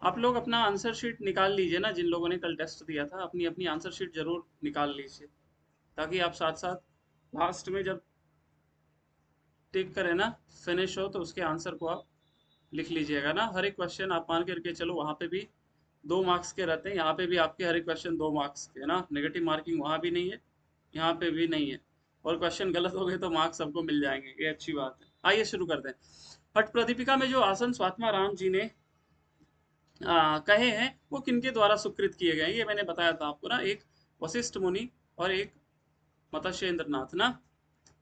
आप लोग अपना आंसर शीट निकाल लीजिए ना, जिन लोगों ने कल टेस्ट दिया था अपनी अपनी आंसर शीट जरूर निकाल लीजिए, ताकि आप साथ साथ लास्ट में जब टिक करें ना, फिनिश हो, तो उसके आंसर को आप लिख लीजिएगा ना। हर एक क्वेश्चन आप मान करके चलो, वहां पे भी 2 मार्क्स के रहते हैं, यहाँ पे भी आपके हर एक क्वेश्चन 2 मार्क्स के ना, नेगेटिव मार्किंग वहां भी नहीं है, यहाँ पे भी नहीं है। और क्वेश्चन गलत हो गए तो मार्क्स सबको मिल जाएंगे, ये अच्छी बात है। आइए शुरू करते हैं। हट प्रदीपिका में जो आसन स्वात्मा राम जी ने कहे हैं, वो किनके द्वारा स्वीकृत किए गए? ये मैंने बताया था आपको ना, एक वशिष्ठ मुनि और एक मत्स्येंद्र नाथ ना,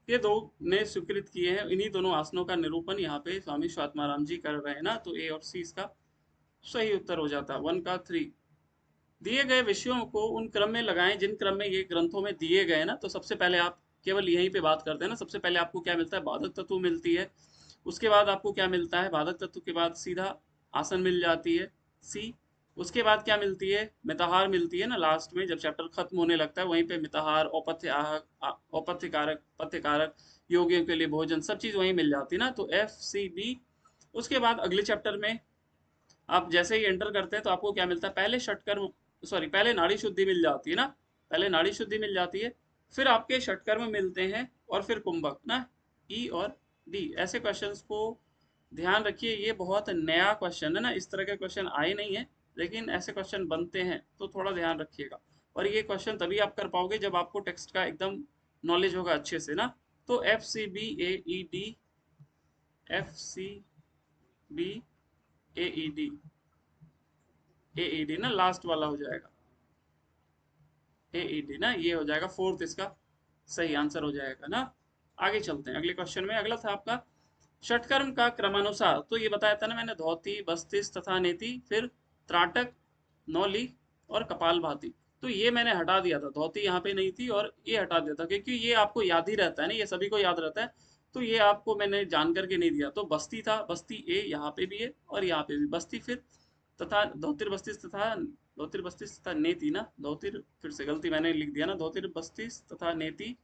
ये दो ने स्वीकृत किए हैं। इन्हीं दोनों आसनों का निरूपण यहाँ पे स्वामी स्वात्माराम जी कर रहे हैं ना, तो ए और सी इसका सही उत्तर हो जाता है। 1 का 3। दिए गए विषयों को उन क्रम में लगाएं जिन क्रम में ये ग्रंथों में दिए गए ना। तो सबसे पहले आप केवल यहीं पे बात करते हैं ना, सबसे पहले आपको क्या मिलता है? बाधक तत्व मिलती है। उसके बाद आपको क्या मिलता है? बाधक तत्व के बाद सीधा आसन मिल जाती है, सी। उसके बाद क्या मिलती है? मिताहार मिलती है ना, लास्ट में जब चैप्टर खत्म होने लगता है वहीं पे मिताहार, औपथ्य औपथ्य कारक, पथ्य कारक, योगियों के लिए भोजन, सब चीज वहीं मिल जाती है ना, तो F C B। उसके बाद अगले चैप्टर में आप जैसे ही एंटर करते हैं तो आपको क्या मिलता है? पहले षटकर्म, सॉरी, पहले नाड़ी शुद्धि मिल जाती है ना, पहले नाड़ी शुद्धि मिल जाती है, फिर आपके षटकर्म मिलते हैं, और फिर कुंभक ना, ई और डी। ऐसे क्वेश्चंस को ध्यान रखिए, ये बहुत नया क्वेश्चन है ना, इस तरह के क्वेश्चन आए नहीं है, लेकिन ऐसे क्वेश्चन बनते हैं, तो थोड़ा ध्यान रखिएगा। और ये क्वेश्चन तभी आप कर पाओगे जब आपको टेक्स्ट का एकदम नॉलेज होगा अच्छे से ना। तो F C B A E D A E D ना लास्ट वाला हो जाएगा, ए ई डी ना, ये हो जाएगा फोर्थ, इसका सही आंसर हो जाएगा ना। आगे चलते हैं अगले क्वेश्चन में। अगला था आपका षटकर्म का क्रमानुसार, तो ये बताया था ना मैंने, धोती, बस्तिस तथा नेति, फिर त्राटक, नौली और कपाल भाती। तो ये मैंने हटा दिया था, धोती यहाँ पे नहीं थी, और ये हटा दिया था क्योंकि ये आपको याद ही रहता है ना, ये सभी को याद रहता है, तो ये आपको मैंने जान करके नहीं दिया। तो बस्ती था, बस्ती ए यहाँ पे भी है और यहाँ पे भी बस्ती, फिर तथा धोतिर बस्तिस तथा, धोतिर बस्तिस तथा नेति ना, धोतिर, फिर से गलती मैंने लिख दिया ना, धोतिर बस्तिस तथा नेति,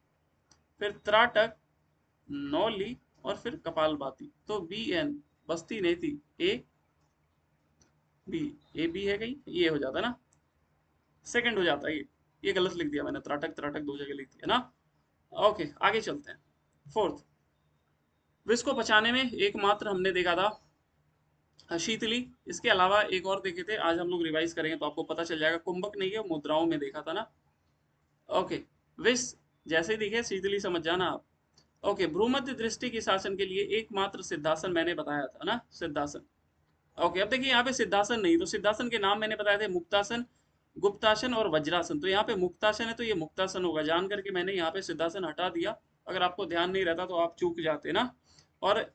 फिर त्राटक, नौली और फिर कपालभाति। तो BN, बस्ती नेति, A B, AB है कहीं, ये हो जाता है ना, सेकंड हो जाता है ये गलत लिख दिया मैंने, त्राटक त्राटक दो जगह लिख दिया ना। ओके आगे चलते हैं। फोर्थ, विष को पचाने में एकमात्र हमने देखा था शीतली, इसके अलावा एक और देखे थे, आज हम लोग रिवाइज करेंगे तो आपको पता चल जाएगा। कुंभक नहीं है, मुद्राओं में देखा था ना। ओके, विष जैसे ही दिखे शीतली समझ जाना आप। ओके, भ्रूमध्य दृष्टि के शासन के लिए एकमात्र सिद्धासन मैंने बताया था ना, सिद्धासन। ओके, अब देखिए यहाँ पे सिद्धासन नहीं, तो सिद्धासन के नाम मैंने बताए थे, मुक्तासन, गुप्तासन और वज्रासन। तो यहाँ पे मुक्तासन है तो ये मुक्तासन होगा, जान करके मैंने यहाँ पे सिद्धासन हटा दिया। अगर आपको ध्यान नहीं रहता तो आप चूक जाते ना। और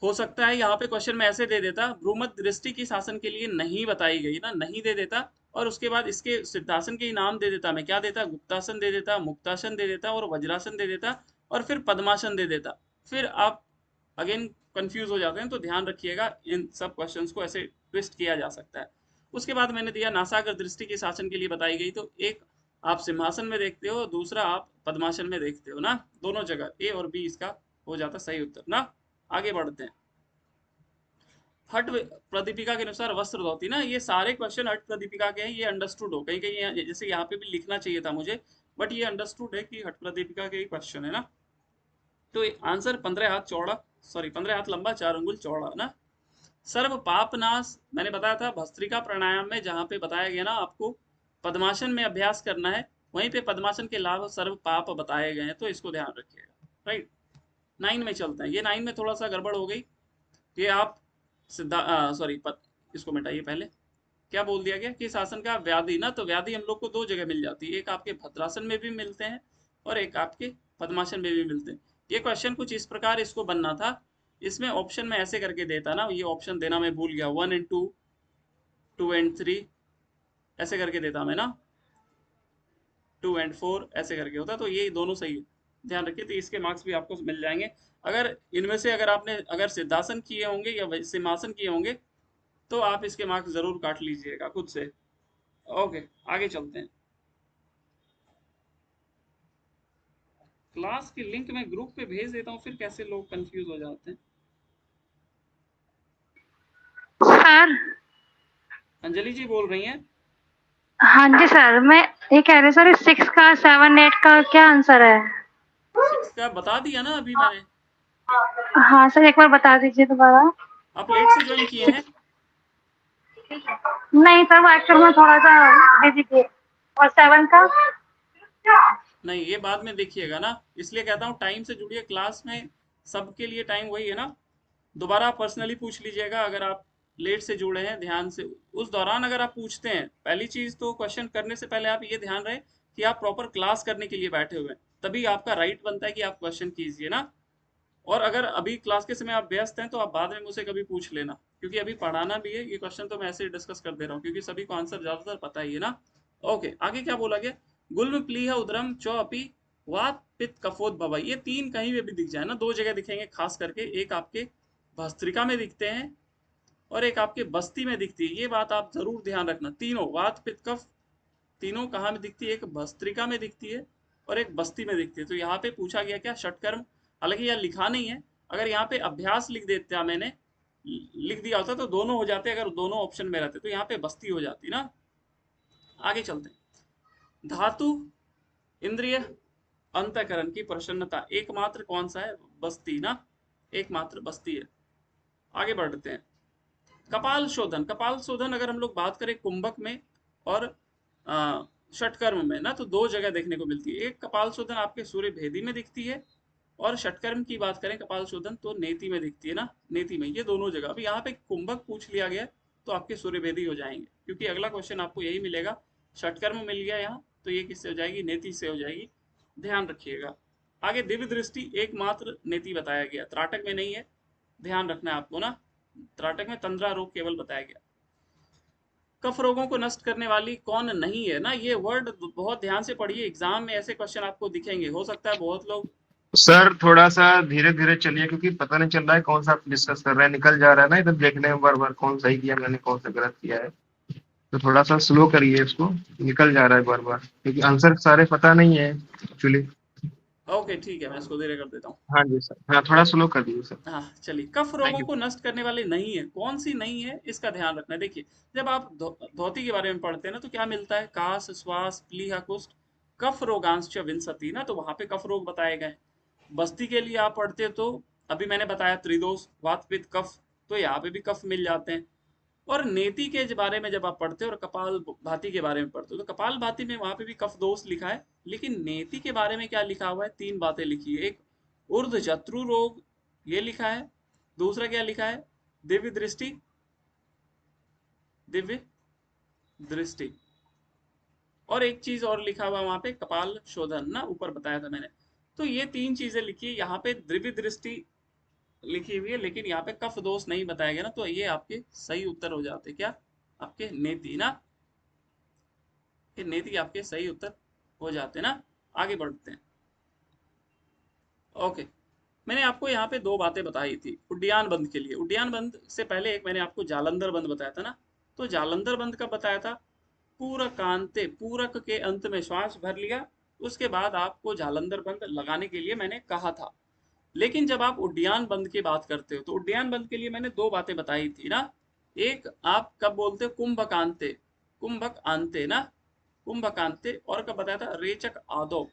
हो सकता है यहाँ पे क्वेश्चन में ऐसे दे देता, भ्रूमध्य दृष्टि की शासन के लिए नहीं बताई गई ना, नहीं दे देता, और उसके बाद इसके सिद्धासन के ही नाम दे देता, मैं क्या देता? गुप्तासन दे देता, मुक्तासन दे देता और वज्रासन दे देता, और फिर पद्मासन दे देता। फिर आप अगेन कंफ्यूज हो जाते हैं, तो ध्यान रखिएगा, इन सब क्वेश्चंस को ऐसे ट्विस्ट किया जा सकता है। उसके बाद मैंने दिया नासागर दृष्टि के शासन के लिए बताई गई, तो एक आप सिंहासन में देखते हो, दूसरा आप पद्मासन में देखते हो ना, दोनों जगह A और B इसका हो जाता सही उत्तर ना। आगे बढ़ते हैं। हट प्रदीपिका के अनुसार वस्त्र धोती ना, ये सारे क्वेश्चन हट प्रदीपिका के हैं, ये अंडरस्टूड हो, कहीं कहीं जैसे यहाँ पे भी लिखना चाहिए था मुझे, बट ये अंडरस्टूड है कि हट प्रदीपिका के ही क्वेश्चन है ना। तो आंसर 15 हाथ चौड़ा, सॉरी 15 हाथ लंबा 4 अंगुल चौड़ा ना। सर्व पाप नाश मैंने बताया था भस्त्रिका प्राणायाम में, जहां पे बताया गया ना आपको पद्मासन में अभ्यास करना है, वहीं पे पद्मासन के लाभ सर्व पाप बताए गए हैं, तो इसको ध्यान रखिएगा। राइट, 9 में चलते हैं। ये 9 में थोड़ा सा गड़बड़ हो गई, ये आप सिद्धा, सॉरी, इसको मिटाइए पहले। क्या बोल दिया गया कि शासन का व्याधि ना, तो व्याधि हम लोग को 2 जगह मिल जाती है, एक आपके भद्रासन में भी मिलते हैं और एक आपके पद्मासन में भी मिलते हैं। ये क्वेश्चन कुछ इस प्रकार इसको बनना था, इसमें ऑप्शन में ऐसे करके देता ना, ये ऑप्शन देना मैं भूल गया, 1 and 2, 2 and 3 ऐसे करके देता मैं ना, 2 and 4 ऐसे करके होता, तो ये दोनों सही है, ध्यान रखिए। तो इसके मार्क्स भी आपको मिल जाएंगे अगर इनमें से, अगर आपने अगर सिद्धासन किए होंगे या सिंहासन किए होंगे, तो आप इसके मार्क्स जरूर काट लीजिएगा खुद से। ओके आगे चलते हैं। क्लास की लिंक मैं ग्रुप पे भेज देता हूँ, फिर कैसे लोग कंफ्यूज हो जाते हैं। सर अंजलि जी बोल रही हैं? हाँ जी सर, मैं ये कह रही सर 6 का 7 8 का क्या आंसर है? 6 का बता दिया ना अभी मैंने। हाँ सर, एक बार बता दीजिए दोबारा। आप लेट से ज्वाइन किए हैं? नहीं सर, वो एक्चुअल में थोड़ा सा बिजी थी। और 7 का? नहीं, ये बाद में देखिएगा ना, इसलिए कहता हूँ टाइम से जुड़िए क्लास में। सबके लिए टाइम वही है ना। दोबारा आप पर्सनली पूछ लीजिएगा अगर आप लेट से जुड़े हैं, ध्यान से। उस दौरान अगर आप पूछते हैं, पहली चीज तो क्वेश्चन करने से पहले आप ये ध्यान रहे कि आप प्रॉपर क्लास करने के लिए बैठे हुए हैं, तभी आपका राइट बनता है कि आप क्वेश्चन कीजिए ना। और अगर अभी क्लास के समय आप व्यस्त हैं तो आप बाद में मुझसे कभी पूछ लेना, क्योंकि अभी पढ़ाना भी है। ये क्वेश्चन तो मैं ऐसे ही डिस्कस कर दे रहा हूँ, क्योंकि सभी को आंसर ज्यादातर पता ही है ना। ओके, आगे क्या बोला गया? गुल्म प्लीह उदरम चौ अपी वात पित्त कफोद भवा। ये तीन कहीं पे भी दिख जाए ना, दो जगह दिखेंगे खास करके, एक आपके भस्त्रिका में दिखते हैं और एक आपके बस्ती में दिखती है। ये बात आप जरूर ध्यान रखना। तीनों वात पित्त कफ, तीनों कहाँ में दिखती है? एक भस्त्रिका में दिखती है और एक बस्ती में दिखती है। तो यहाँ पे पूछा गया क्या? षटकर्म। हालांकि यह लिखा नहीं है, अगर यहाँ पे अभ्यास लिख देता मैंने, लिख दिया होता तो दोनों हो जाते, अगर दोनों ऑप्शन में रहते तो यहाँ पे बस्ती हो जाती ना। आगे चलते हैं। धातु, इंद्रिय, अंतःकरण की प्रसन्नता एकमात्र कौन सा है? बस्ती ना, एकमात्र बस्ती है। आगे बढ़ते हैं। कपाल शोधन, कपाल शोधन अगर हम लोग बात करें कुंभक में और षटकर्म में ना, तो दो जगह देखने को मिलती है। एक कपाल शोधन आपके सूर्य भेदी में दिखती है, और षटकर्म की बात करें कपाल शोधन तो नेति में दिखती है ना, नेति में। ये दोनों जगह, अभी यहाँ पे कुंभक पूछ लिया गया तो आपके सूर्य भेदी हो जाएंगे, क्योंकि अगला क्वेश्चन आपको यही मिलेगा। षटकर्म मिल गया यहाँ, तो ये किससे हो जाएगी? नेति से हो जाएगी। ध्यान रखिएगा। आगे दिव्य दृष्टि एकमात्र नेति बताया गया, त्राटक में नहीं है, ध्यान रखना है आपको ना। त्राटक में तंद्रा रोग केवल बताया गया। कफ रोगों को नष्ट करने वाली कौन नहीं है ना, ये वर्ड बहुत ध्यान से पढ़िए, एग्जाम में ऐसे क्वेश्चन आपको दिखेंगे। हो सकता है बहुत लोग। सर थोड़ा सा धीरे धीरे चलिए, क्योंकि पता नहीं चल रहा है कौन सा आप डिस्कस कर रहे हैं, निकल जा रहा है ना इधर देखने में बार बार कौन सही किया मैंने कौन सा गलत किया है। तो थोड़ा सा स्लो करिए इसको, निकल जा रहा है बार बार, क्योंकि आंसर सारे पता नहीं है एक्चुअली। ओके ठीक है, मैं इसको धीरे कर देता हूँ। हाँ जी सर, हाँ थोड़ा स्लो कर दीजिए सर। हाँ चलिए, कफ थैंक रोगों यू। को नष्ट करने वाली नहीं है, कौन सी नहीं है इसका ध्यान रखना है। देखिए, जब आप धोती के बारे में पढ़ते हैं ना, तो क्या मिलता है? कास, श्वास, प्लीहा, कुष्ठ, कफ रोगांश्च विंसति ना, तो वहां पे कफ रोग बताए गए। बस्ती के लिए आप पढ़ते हो तो अभी मैंने बताया त्रिदोष, वात पित्त कफ, तो यहाँ पे भी कफ मिल जाते हैं। और नेति के बारे में जब आप पढ़ते हो और कपाल भाती के बारे में पढ़ते हो, तो कपाल भाती में वहां पे भी कफ दोष लिखा है, लेकिन नेति के बारे में क्या लिखा हुआ है? तीन बातें लिखी है। एक ऊर्ध्व जत्रु रोग, ये लिखा है। दूसरा क्या लिखा है? दिव्य दृष्टि, दिव्य दृष्टि। और एक चीज और लिखा हुआ वहां पे, कपाल शोधन ना, ऊपर बताया था मैंने। तो ये तीन चीजें लिखी है यहाँ पे, दिव्य दृष्टि लिखी हुई है, लेकिन यहाँ पे कफ दोष नहीं बताया गया ना, तो ये आपके सही उत्तर हो जाते। क्या? आपके नेति ना, ये नेति आपके सही उत्तर हो जाते ना। आगे बढ़ते हैं। ओके, मैंने आपको यहाँ पे दो बातें बताई थी उड्डयन बंद के लिए। उड्डयन बंद से पहले एक मैंने आपको जालंधर बंद बताया था ना। तो जालंधर बंद कब बताया था? पूरकांते, पूरक के अंत में श्वास भर लिया, उसके बाद आपको जालंधर बंद लगाने के लिए मैंने कहा था। लेकिन जब आप उड्डयन बंद की बात करते हो, तो उड्डयन बंद के लिए मैंने दो बातें बताई थी ना। एक आप कब बोलते हो? कुंभकांते, कुंभक आंते ना, कुंभकांते। और कब बताया था? रेचक आदो,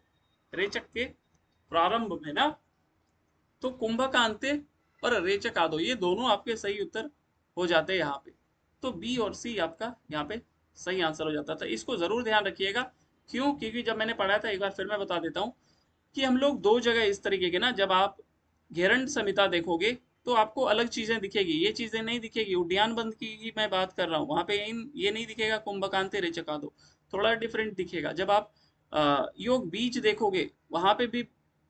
रेचक के प्रारंभ में ना। तो कुंभकांते और रेचक आदो, ये दोनों आपके सही उत्तर हो जाते हैं यहाँ पे। तो बी और सी आपका यहाँ पे सही आंसर हो जाता था। इसको जरूर ध्यान रखिएगा। क्यों? क्योंकि जब मैंने पढ़ा था, एक बार फिर मैं बता देता हूँ, कि हम लोग दो जगह इस तरीके के ना, जब आप घेरंड संहिता देखोगे तो आपको अलग चीजें दिखेगी, ये चीजें नहीं दिखेगी। उड्डयन बंद की मैं बात कर रहा हूँ, वहां पे ये नहीं दिखेगा कुंभकांते रेचकादो, थोड़ा डिफरेंट दिखेगा। जब आप योग बीज देखोगे, वहां पे भी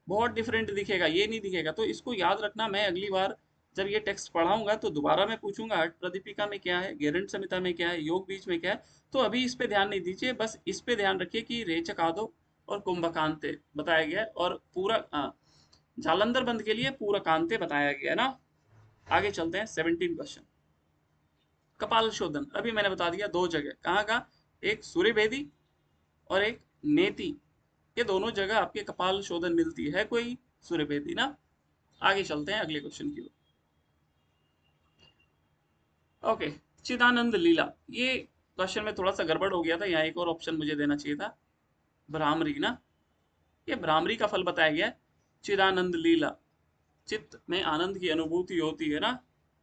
बहुत डिफरेंट दिखेगा, ये नहीं दिखेगा। तो इसको याद रखना। मैं अगली बार जब ये टेक्स्ट पढ़ाऊंगा तो दोबारा मैं पूछूंगा हट प्रदीपिका में क्या है, घेरंड संहिता में क्या है, योग बीज में क्या है। तो अभी इस पे ध्यान नहीं दीजिए, बस इस पे ध्यान रखिए कि रेचकादो और कुंभकांते बताया गया है, और पूरा जालंधर बंद के लिए पूरा कांते बताया गया है ना। आगे चलते हैं। 17 क्वेश्चन। कपाल शोधन अभी मैंने बता दिया, दो जगह कहाँ का, एक सूर्य भेदी और एक नेति। ये दोनों जगह आपके कपाल शोधन मिलती है, कोई सूर्य भेदी ना। आगे चलते हैं अगले क्वेश्चन की ओर। ओके, चिदानंद लीला, ये क्वेश्चन में थोड़ा सा गड़बड़ हो गया था, यहाँ एक और ऑप्शन मुझे देना चाहिए था, भ्रामरी ना, ये भ्रामरी का फल बताया गया है। चिदानंद लीला, चित्त में आनंद की अनुभूति होती है ना,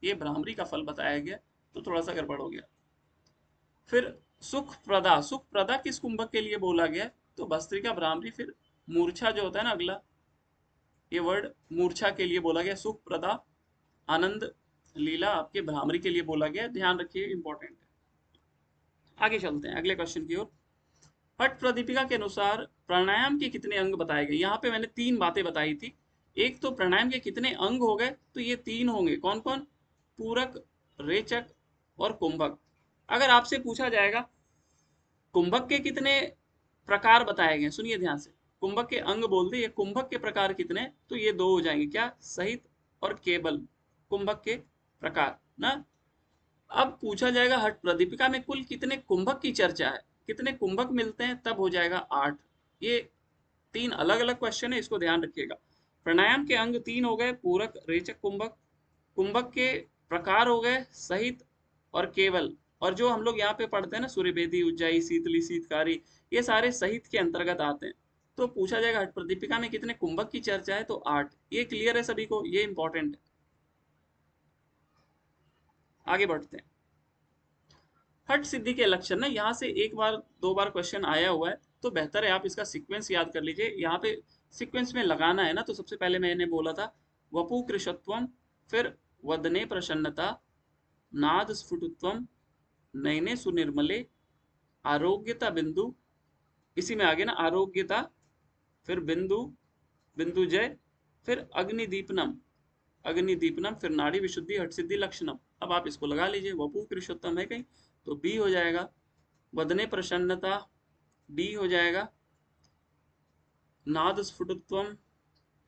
ये भ्रामरी का फल बताया गया, तो थोड़ा सा गड़बड़ हो गया। फिर सुख प्रदा, सुख प्रदा किस कुंभक के लिए बोला गया, तो भस्त्रिका भ्रामरी। फिर मूर्छा जो होता है ना अगला, ये वर्ड मूर्छा के लिए बोला गया, सुख प्रदा आनंद लीला आपके भ्रामरी के लिए बोला गया, ध्यान रखिए इंपॉर्टेंट है। आगे चलते हैं अगले क्वेश्चन की ओर। हठ प्रदीपिका के अनुसार प्राणायाम के कितने अंग बताए गए, यहाँ पे मैंने 3 बातें बताई थी। एक तो प्राणायाम के कितने अंग हो गए, तो ये 3 होंगे, कौन कौन, पूरक, रेचक और कुंभक। अगर आपसे पूछा जाएगा कुंभक के कितने प्रकार बताए गए, सुनिए ध्यान से, कुंभक के अंग बोलते, ये कुंभक के प्रकार कितने, तो ये 2 हो जाएंगे, क्या, सहित और केवल, कुंभक के प्रकार ना। अब पूछा जाएगा हठ प्रदीपिका में कुल कितने कुंभक की चर्चा है, कितने कुंभक मिलते हैं, तब हो जाएगा 8। ये 3 अलग अलग क्वेश्चन है, इसको ध्यान रखिएगा। प्राणायाम के अंग 3 हो गए, पूरक, रेचक, कुंभक। कुंभक के प्रकार हो गए सहित और केवल, और जो हम लोग यहाँ पे पढ़ते हैं ना, सूर्यभेदी, उज्जाई, शीतली, शीतकारी, ये सारे सहित के अंतर्गत आते हैं। तो पूछा जाएगा हठ प्रदीपिका में कितने कुंभक की चर्चा है, तो 8। ये क्लियर है सभी को, ये इंपॉर्टेंट है। आगे बढ़ते हैं। हठ सिद्धि के लक्षण ना, यहाँ से 1 बार 2 बार क्वेश्चन आया हुआ है, तो बेहतर है आप इसका सीक्वेंस याद कर लीजिए। यहाँ पे सीक्वेंस में लगाना है ना, तो सबसे पहले मैंने बोला था वपु कृशत्वम, फिर वदने प्रसन्नता, नाद स्फुटत्वम, नयने सुनिर्मले, आरोग्यता बिंदु, इसी में आगे ना आरोग्यता, फिर बिंदु, बिंदुजय, फिर अग्निदीपनम, अग्निदीपनम, फिर नाड़ी विशुद्धि, हठ सिद्धि लक्षणम। अब आप इसको लगा लीजिए, वपु कृशोत्तम है कहीं तो बी हो जाएगा, वदने प्रसन्नता डी हो जाएगा, नाद स्फुटत्वम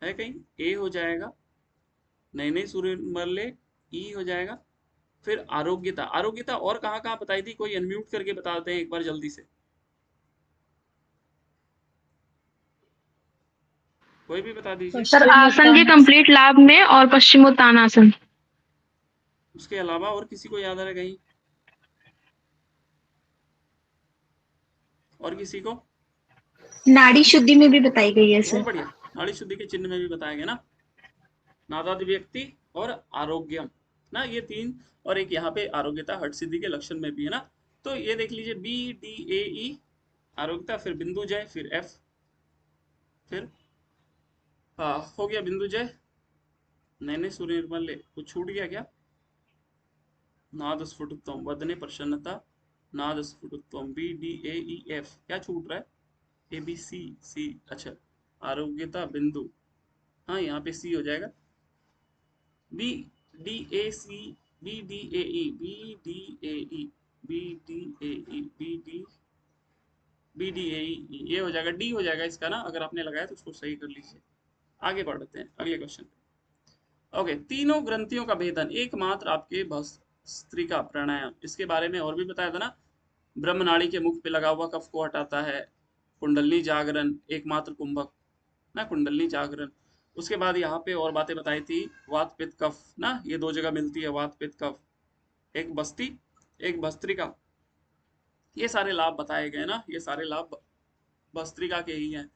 है कहीं ए हो जाएगा, नयने सुनिर्मले ई हो जाएगा, फिर आरोग्यता, आरोग्यता और कहाँ कहाँ बताई थी, कोई अनम्यूट करके बताते हैं एक बार जल्दी से, कोई भी बता दीजिए। सर आसन के कंप्लीट लाभ में और पश्चिमोत्तानासन। उसके अलावा और किसी को याद आ रहा है कहीं, और किसी को, नाड़ी शुद्धि में भी बताई गई है बहुत सर। बढ़िया, नाड़ी शुद्धि के चिन्ह में भी बताया गया ना, नादादि व्यक्ति और आरोग्यम ना, ये 3, और एक यहाँ पे आरोग्यता हठ सिद्धि के लक्षण में भी है ना। तो ये देख लीजिए बी डी ए ई आरोग्यता, फिर बिंदु जय, फिर एफ, फिर हो गया बिंदु जय, नैने सुनिर्मल, कुछ छूट गया क्या, नाद स्फुटत्वम, वदने प्रसन्नता, नाद स्फुटत्वम, B D A E F, क्या छूट रहा है, ए बी सी सी, अच्छा आरोग्यता बिंदु, हाँ यहाँ पे सी हो जाएगा, B D A C, B D A E, B D A E, B D A E, B D B D A E, ये हो जाएगा, डी हो जाएगा इसका ना, अगर आपने लगाया तो उसको सही कर लीजिए। आगे बढ़ते हैं अगले क्वेश्चन पे। ओके, तीनों ग्रंथियों का भेदन एकमात्र आपके भस्त्रिका प्राणायाम, इसके बारे में और भी बताया था ना, ब्रह्मनाड़ी के मुख पे लगा हुआ कफ को हटाता है, कुंडलनी जागरण एकमात्र कुंभक ना, कुंडलनी जागरण। उसके बाद यहाँ पे और बातें बताई थी, वात पित्त कफ ना, ये 2 जगह मिलती है वात पित्त कफ, एक बस्ती एक भस्त्रिका, ये सारे लाभ बताए गए ना, ये सारे लाभ भस्त्रिका के ही हैं।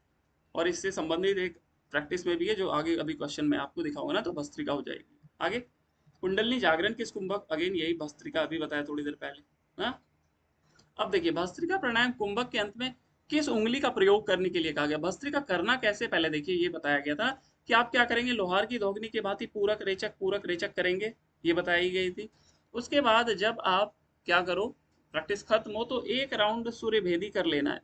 और इससे संबंधित एक प्रैक्टिस में भी है जो आगे अभी क्वेश्चन में आपको दिखाऊंगा ना, तो भस्त्रिका हो जाएगी। आगे कुंडलनी जागरण किस कुंभक, अगेन यही भस्त्रिका, अभी बताया थोड़ी देर पहले ना। अब देखिए भस्त्रिका प्राणायाम कुंभक के अंत में किस उंगली का प्रयोग करने के लिए कहा गया, भस्त्रिका करना कैसे, पहले देखिए ये बताया गया था कि आप क्या करेंगे, लोहार की धोगनी के भांति पूरक रेचक करेंगे, ये बताई गई थी। उसके बाद जब आप क्या करो, प्रैक्टिस खत्म हो तो 1 राउंड सूर्य भेदी कर लेना है।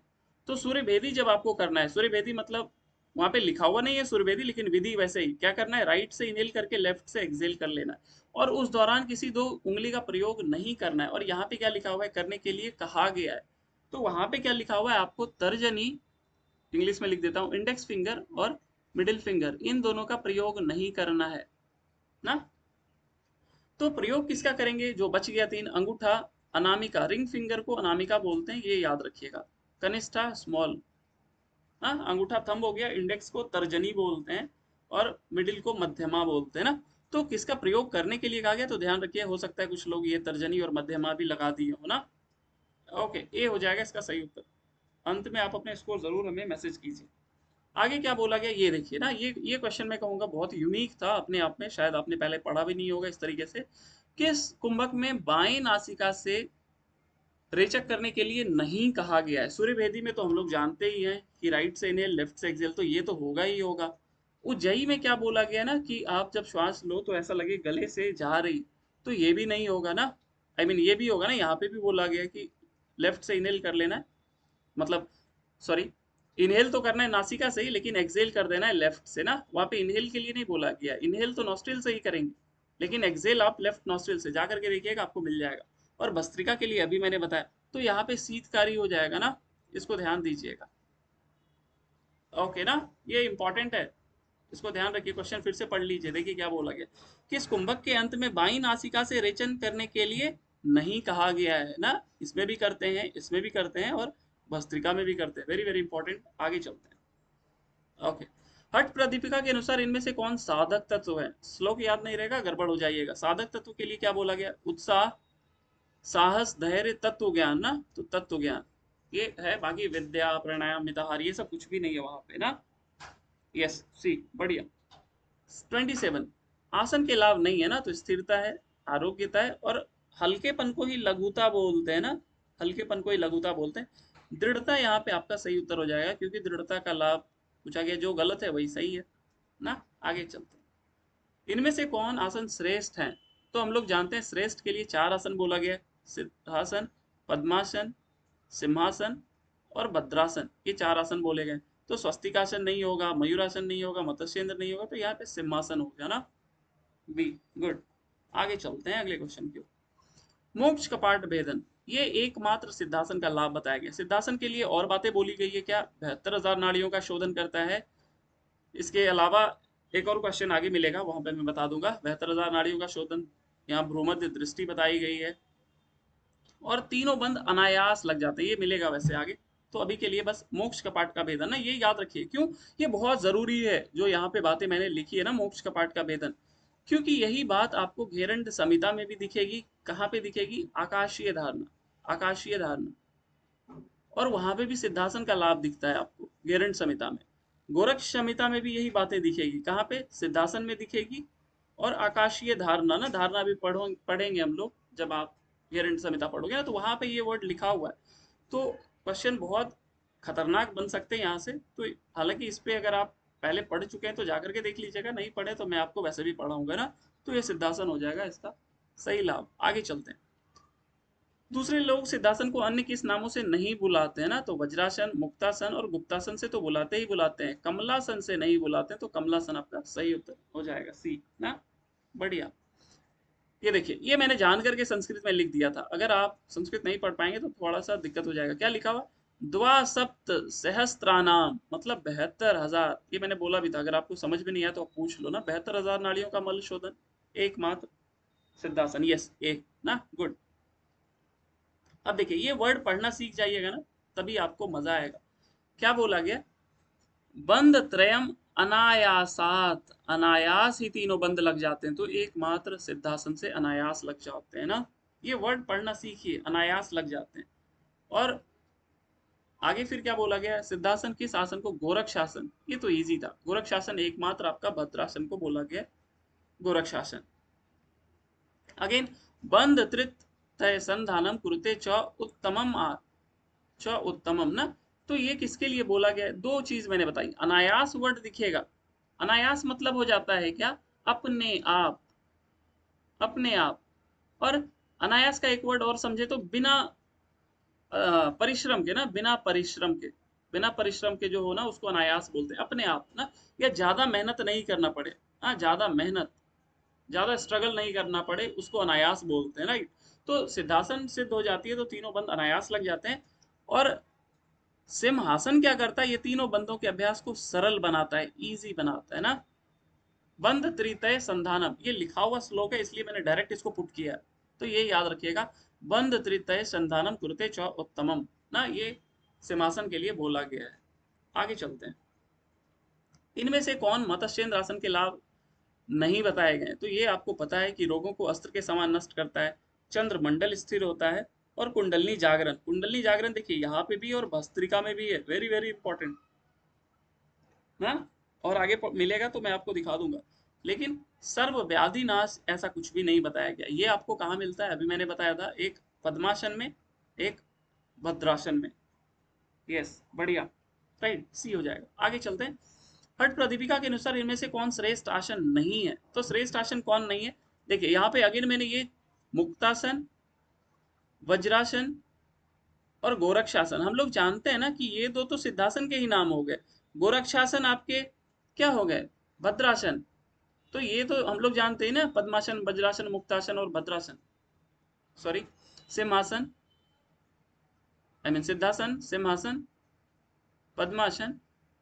तो सूर्य भेदी जब आपको करना है, सूर्य भेदी मतलब वहां पे लिखा हुआ नहीं है सूर्य भेदी, लेकिन विधि वैसे ही क्या करना है, राइट से इनहेल करके लेफ्ट से एक्सहेल कर लेना है, और उस दौरान किसी 2 उंगली का प्रयोग नहीं करना है। और यहाँ पे क्या लिखा हुआ है, करने के लिए कहा गया है, तो वहां पे क्या लिखा हुआ है, आपको तर्जनी, इंग्लिश में लिख देता हूं, इंडेक्स फिंगर और मिडिल फिंगर, इन दोनों का प्रयोग नहीं करना है ना। तो प्रयोग किसका करेंगे, जो बच गया 3, अंगूठा, अनामिका, रिंग फिंगर को अनामिका बोलते हैं, ये याद रखिएगा, कनिष्ठा स्मॉल, हाँ अंगूठा थंब हो गया, इंडेक्स को तर्जनी बोलते हैं और मिडिल को मध्यमा बोलते हैं ना। तो किसका प्रयोग करने के लिए कहा गया, तो ध्यान रखिए, हो सकता है कुछ लोग ये तर्जनी और मध्यमा भी लगा दिए हो ना। ओके, ए हो जाएगा इसका सही उत्तर। अंत में आप अपने स्कोर जरूर हमें मैसेज कीजिए। आगे क्या बोला गया ये देखिए ना, ये क्वेश्चन मैं कहूंगा बहुत यूनिक था अपने आप में, शायद आपने पहले पढ़ा भी नहीं होगा इस तरीके से। किस कुंभक में बाएं नासिका से रेचक करने के लिए नहीं कहा गया है? सूर्य भेदी में तो हम लोग जानते ही हैं कि राइट से इनहेल लेफ्ट से एक्सेल, तो ये तो होगा ही होगा। उज्जयी में क्या बोला गया ना कि आप जब श्वास लो तो ऐसा लगे गले से जा रही, तो ये भी नहीं होगा ना। आई मीन ये भी होगा ना, यहाँ पे भी बोला गया कि लेफ्ट से इनहेल कर लेना है, मतलब सॉरी, इनहेल तो करना है नासिका से ही, लेकिन एक्सेल कर देना है लेफ्ट से ना। वहां पे इनहेल के लिए नहीं बोला गया, इनहेल तो नॉस्ट्रिल से ही करेंगे, लेकिन एक्सेल आप लेफ्ट नॉस्ट्रिल से जा करके देखिएगा, आपको मिल जाएगा। और भस्त्रिका के लिए अभी मैंने बताया, तो यहाँ पे शीतकारी हो जाएगा ना, इसको ध्यान दीजिएगा। ओके ना, ये इंपॉर्टेंट है, इसको ध्यान रखिए। क्वेश्चन फिर से पढ़ लीजिए, देखिए क्या बोला गया। किस कुंभक के अंत में बाई नासिका से रेचन करने के लिए नहीं कहा गया है ना? इसमें भी करते हैं, इसमें भी करते हैं, और भस्त्रिका में भी करते हैं। Very very important. आगे चलते हैं। ओके, हठ प्रदीपिका के अनुसार इनमें से कौन साधक तत्व है? श्लोक याद नहीं रहेगा, गड़बड़ हो जाइएगा। साधक तत्व के लिए क्या बोला गया? उत्साह, साहस, धैर्य, तत्व ज्ञान ना, तो तत्व ज्ञान ये है। बाकी विद्या, प्राणायाम, मिताहार ये सब कुछ भी नहीं है वहां पे ना। यस, सी, बढ़िया। 27, आसन के लाभ नहीं है ना, तो स्थिरता है, आरोग्यता है, और हल्केपन को ही लघुता बोलते हैं ना, हल्केपन को ही लघुता बोलते हैं। दृढ़ता यहाँ पे आपका सही उत्तर हो जाएगा, क्योंकि दृढ़ता का लाभ पूछा गया, जो गलत है वही सही है ना। आगे चलते हैं। इनमें से कौन आसन श्रेष्ठ है? तो हम लोग जानते हैं श्रेष्ठ के लिए 4 आसन बोला गया, सिद्धासन, पद्मासन, सिंहासन और भद्रासन, ये 4 आसन बोले गए। तो स्वस्तिकासन नहीं होगा, मयूरासन नहीं होगा, मत्स्येंद्र नहीं होगा, तो यहाँ पे सिंहासन हो गया ना, बी। गुड। आगे चलते हैं अगले क्वेश्चन की ओर। मोक्ष कपाट भेदन, ये एकमात्र सिद्धासन का लाभ बताया गया। सिद्धासन के लिए और बातें बोली गई है क्या? 72,000 नाड़ियों का शोधन करता है। इसके अलावा एक और क्वेश्चन आगे मिलेगा, वहां पे मैं बता दूंगा। 72,000 नाड़ियों का शोधन, यहाँ भ्रूमध्य दृष्टि बताई गई है, और तीनों बंद अनायास लग जाते हैं, ये मिलेगा वैसे आगे। तो अभी के लिए बस मोक्ष कपाट का भेदन ना, ये याद रखिए। क्यों? ये बहुत जरूरी है, जो यहाँ पे बातें मैंने लिखी है ना, मोक्ष कपाट का भेदन, क्योंकि यही बात आपको घेरंड संहिता में भी दिखेगी। कहाँ पे दिखेगी? आकाशीय धारणा, आकाशीय धारणा, और वहां पे भी सिद्धासन का लाभ दिखता है आपको घेरंड संहिता में। गोरक्ष संहिता में भी यही बातें दिखेगी। कहाँ पे? सिद्धासन में दिखेगी। और आकाशीय धारणा ना, धारणा भी पढ़ेंगे हम लोग जब आप घेरंड संहिता पढ़ोगे ना, तो वहां पे ये वर्ड लिखा हुआ है। तो क्वेश्चन बहुत खतरनाक बन सकते हैं यहाँ से। तो हालांकि इस पे अगर आप पहले पढ़ चुके हैं तो जाकर के देख लीजिएगा, नहीं पढ़े तो मैं आपको वैसे भी पढ़ाऊंगा ना। तो ये सिद्धासन हो जाएगा इसका सही लाभ। आगे चलते हैं। दूसरे लोग सिद्धासन को अन्य किस नामों से नहीं बुलाते हैं ना, तो वज्रासन, मुक्तासन और गुप्तासन से तो बुलाते ही बुलाते हैं, कमलासन से नहीं बुलाते, तो कमलासन आपका सही उत्तर हो जाएगा, सी ना। बढ़िया। ये देखिए, ये मैंने जान करके संस्कृत में लिख दिया था, अगर आप संस्कृत नहीं पढ़ पाएंगे तो थोड़ा सा दिक्कत हो जाएगा। क्या लिखा हुआ? द्वासप्त सहस्त्रानाम, मतलब 72,000। ये मैंने बोला भी था, अगर आपको समझ में नहीं आया तो आप पूछ लो ना। 72,000 नाड़ियों का मल शोधन, एकमात्र सिद्धासन, यस, एक ना। गुड। अब देखिए, ये वर्ड पढ़ना सीख जाइएगा ना, तभी आपको मजा आएगा। क्या बोला गया? बंद त्रयम अनायासात, अनायास ही तीनों बंद लग जाते हैं, तो एकमात्र सिद्धासन से अनायास लग जाते हैं ना। ये वर्ड पढ़ना सीखिए, अनायास लग जाते हैं। और आगे फिर क्या बोला गया? सिद्धासन किस आसन को? गोरक्ष आसन, ये तो इजी था। गोरक्ष आसन एकमात्र आपका भद्रासन को बोला गया, गोरक्ष आसन। अगेन, बंद त्रित तय संधानम कुरुते च उत्तमम च उत्तमम ना, तो ये किसके लिए बोला गया? दो चीज मैंने बताई। अनायास वर्ड दिखेगा, अनायास मतलब हो जाता है क्या? अपने आप, अपने आप। और अनायास का एक वर्ड और समझे तो बिना परिश्रम के ना, बिना परिश्रम के, बिना परिश्रम के जो हो ना, उसको अनायास बोलते हैं, अपने आप ना। या ज्यादा मेहनत नहीं करना पड़े, हाँ, ज्यादा मेहनत, ज्यादा स्ट्रगल नहीं करना पड़े, उसको अनायास बोलते हैं, राइट। तो सिद्धासन सिद्ध हो जाती है, तो तीनों बंद अनायास लग जाते हैं। और सिंहासन क्या करता है? ये तीनों बंदों के अभ्यास को सरल बनाता है, इजी बनाता है ना। बंद त्रितय संधानम, ये लिखा हुआ श्लोक है, इसलिए मैंने डायरेक्ट इसको पुट किया है, तो ये याद रखिएगा। बंद त्रितय संधानम कुरुते च उत्तमम ना, ये सिंहासन के लिए बोला गया है। आगे चलते हैं। इनमें से कौन मत्स्येंद्र आसन के लाभ नहीं बताए गए? तो ये आपको पता है कि रोगों को अस्त्र के समान नष्ट करता है, चंद्र मंडल स्थिर होता है, और कुंडलनी जागरण। कुंडलनी जागरण देखिए यहाँ पे भी और भस्त्रिका में भी है, वेरी वेरी इंपॉर्टेंट ना। और आगे मिलेगा तो मैं आपको दिखा दूंगा। लेकिन सर्व व्याधि नाश ऐसा कुछ भी नहीं बताया गया। ये आपको कहाँ मिलता है, अभी मैंने बताया था, एक पद्मासन में, एक भद्रासन में। यस, बढ़िया, राइट, सी हो जाएगा। आगे चलते हैं। हठ प्रदीपिका के अनुसार इनमें से कौन श्रेष्ठ आसन नहीं है? तो श्रेष्ठ आसन कौन नहीं है, देखिए यहाँ पे अगेन मैंने ये मुक्तासन, वज्रासन और गोरक्षासन, हम लोग जानते हैं ना कि ये दो तो सिद्धासन के ही नाम हो गए। गोरक्षासन आपके क्या हो गए, भद्रासन। तो ये तो हम लोग जानते हैं ना, पद्मासन, वज्रासन, मुक्तासन और भद्रासन, सॉरी सिंहासन, आई मीन सिद्धासन, सिंहासन, पद्मासन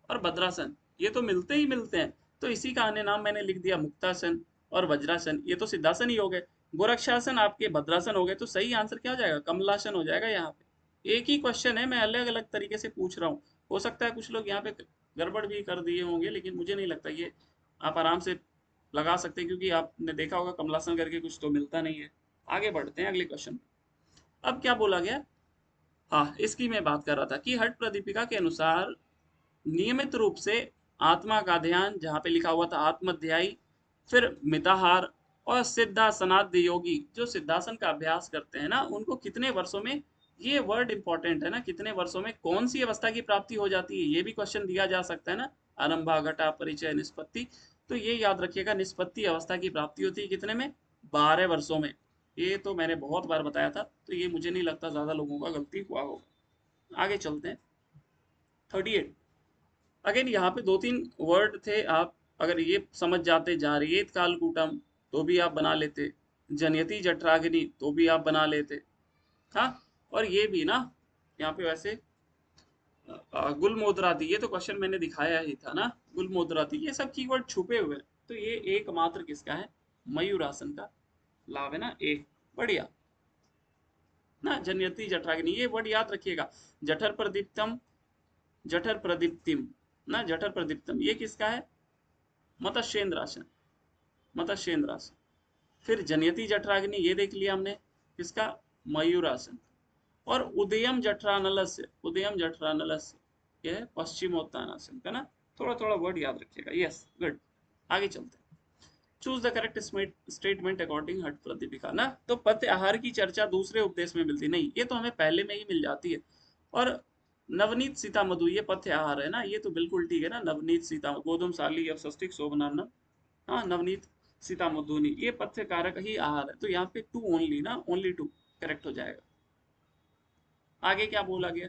और भद्रासन, ये तो मिलते ही मिलते हैं। तो इसी का अन्य नाम मैंने लिख दिया मुक्तासन और वज्रासन, ये तो सिद्धासन ही हो गए। गोरक्षासन आपके भद्रासन हो गए। तो सही आंसर क्या हो जाएगा, कमलासन हो जाएगा। यहाँ पे एक ही क्वेश्चन है, मैं अलग अलग तरीके से पूछ रहा हूँ। हो सकता है कुछ लोग यहाँ पे गड़बड़ भी कर दिए होंगे, लेकिन मुझे नहीं लगता। ये आप आराम से लगा सकते हैं, क्योंकि आपने देखा होगा कमलासन करके कुछ तो मिलता नहीं है। आगे बढ़ते हैं अगले क्वेश्चन। अब क्या बोला गया, हाँ इसकी मैं बात कर रहा था कि हठ प्रदीपिका के अनुसार नियमित रूप से आत्मा का ध्यान, जहां पे लिखा हुआ था आत्मध्यायी, फिर मिताहार और सिद्धासनादि योगी जो सिद्धासन का अभ्यास करते हैं ना, उनको कितने वर्षों में, ये वर्ड इंपॉर्टेंट है ना, कितने वर्षों में कौन सी अवस्था की प्राप्ति हो जाती है, ये भी क्वेश्चन दिया जा सकता है ना। आरंभा, घटा, परिचय, निष्पत्ति। तो ये याद रखिएगा, निष्पत्ति अवस्था की प्राप्ति होती है कितने में, 12 वर्षों में। ये तो मैंने बहुत बार बताया था, तो ये मुझे नहीं लगता ज्यादा लोगों का गलती हुआ होगा। आगे चलते हैं। 38 अगेन यहाँ पे 2-3 वर्ड थे, आप अगर ये समझ जाते, जारियेत कालकूटम तो भी आप बना लेते, जनयति जठराग्नि तो भी आप बना लेते। हाँ, और ये भी ना यहाँ पे वैसे गुलमोद्रादि, ये तो क्वेश्चन मैंने दिखाया ही था ना, गुलमोद्रादि, ये सब कीवर्ड छुपे हुए हैं। तो ये एकमात्र किसका है, मयूरासन का लाभ है ना, एक, बढ़िया ना। जनयति जठराग्नि, ये वर्ड याद रखिएगा। जठर प्रदीप्तम, जठर प्रदीप्तिम ना, जठर प्रदीप्तम ये किसका है, मतस्येंद्रासन, मतस्येंद्रासन। फिर जनयति जठराग्नि ये देख लिया हमने, किसका, मयूरासन। और उदयम जठरानलस्य, उदयम जठरानलस्य ये है पश्चिमोत्तानासन का ना। थोड़ा थोड़ा वर्ड याद रखिएगा। Yes, good. आगे चलते हैं। Choose the correct statement according हठ प्रदीपिका ना। तो पथ्य आहार की चर्चा दूसरे उपदेश में मिलती नहीं, ये तो हमें पहले में ही मिल जाती है। और नवनीत सीता मधु ये पथ्य आहार है ना, ये तो बिल्कुल ठीक है ना। नवनीत सीता गोधूम साली अवशिष्टिक शोभनानम, हाँ नवनीत सीता मधुनी ये पथ्य कारक ही आहार है। तो यहाँ पे 2 ओनली ना, ओनली 2 करेक्ट हो जाएगा। आगे क्या बोला गया,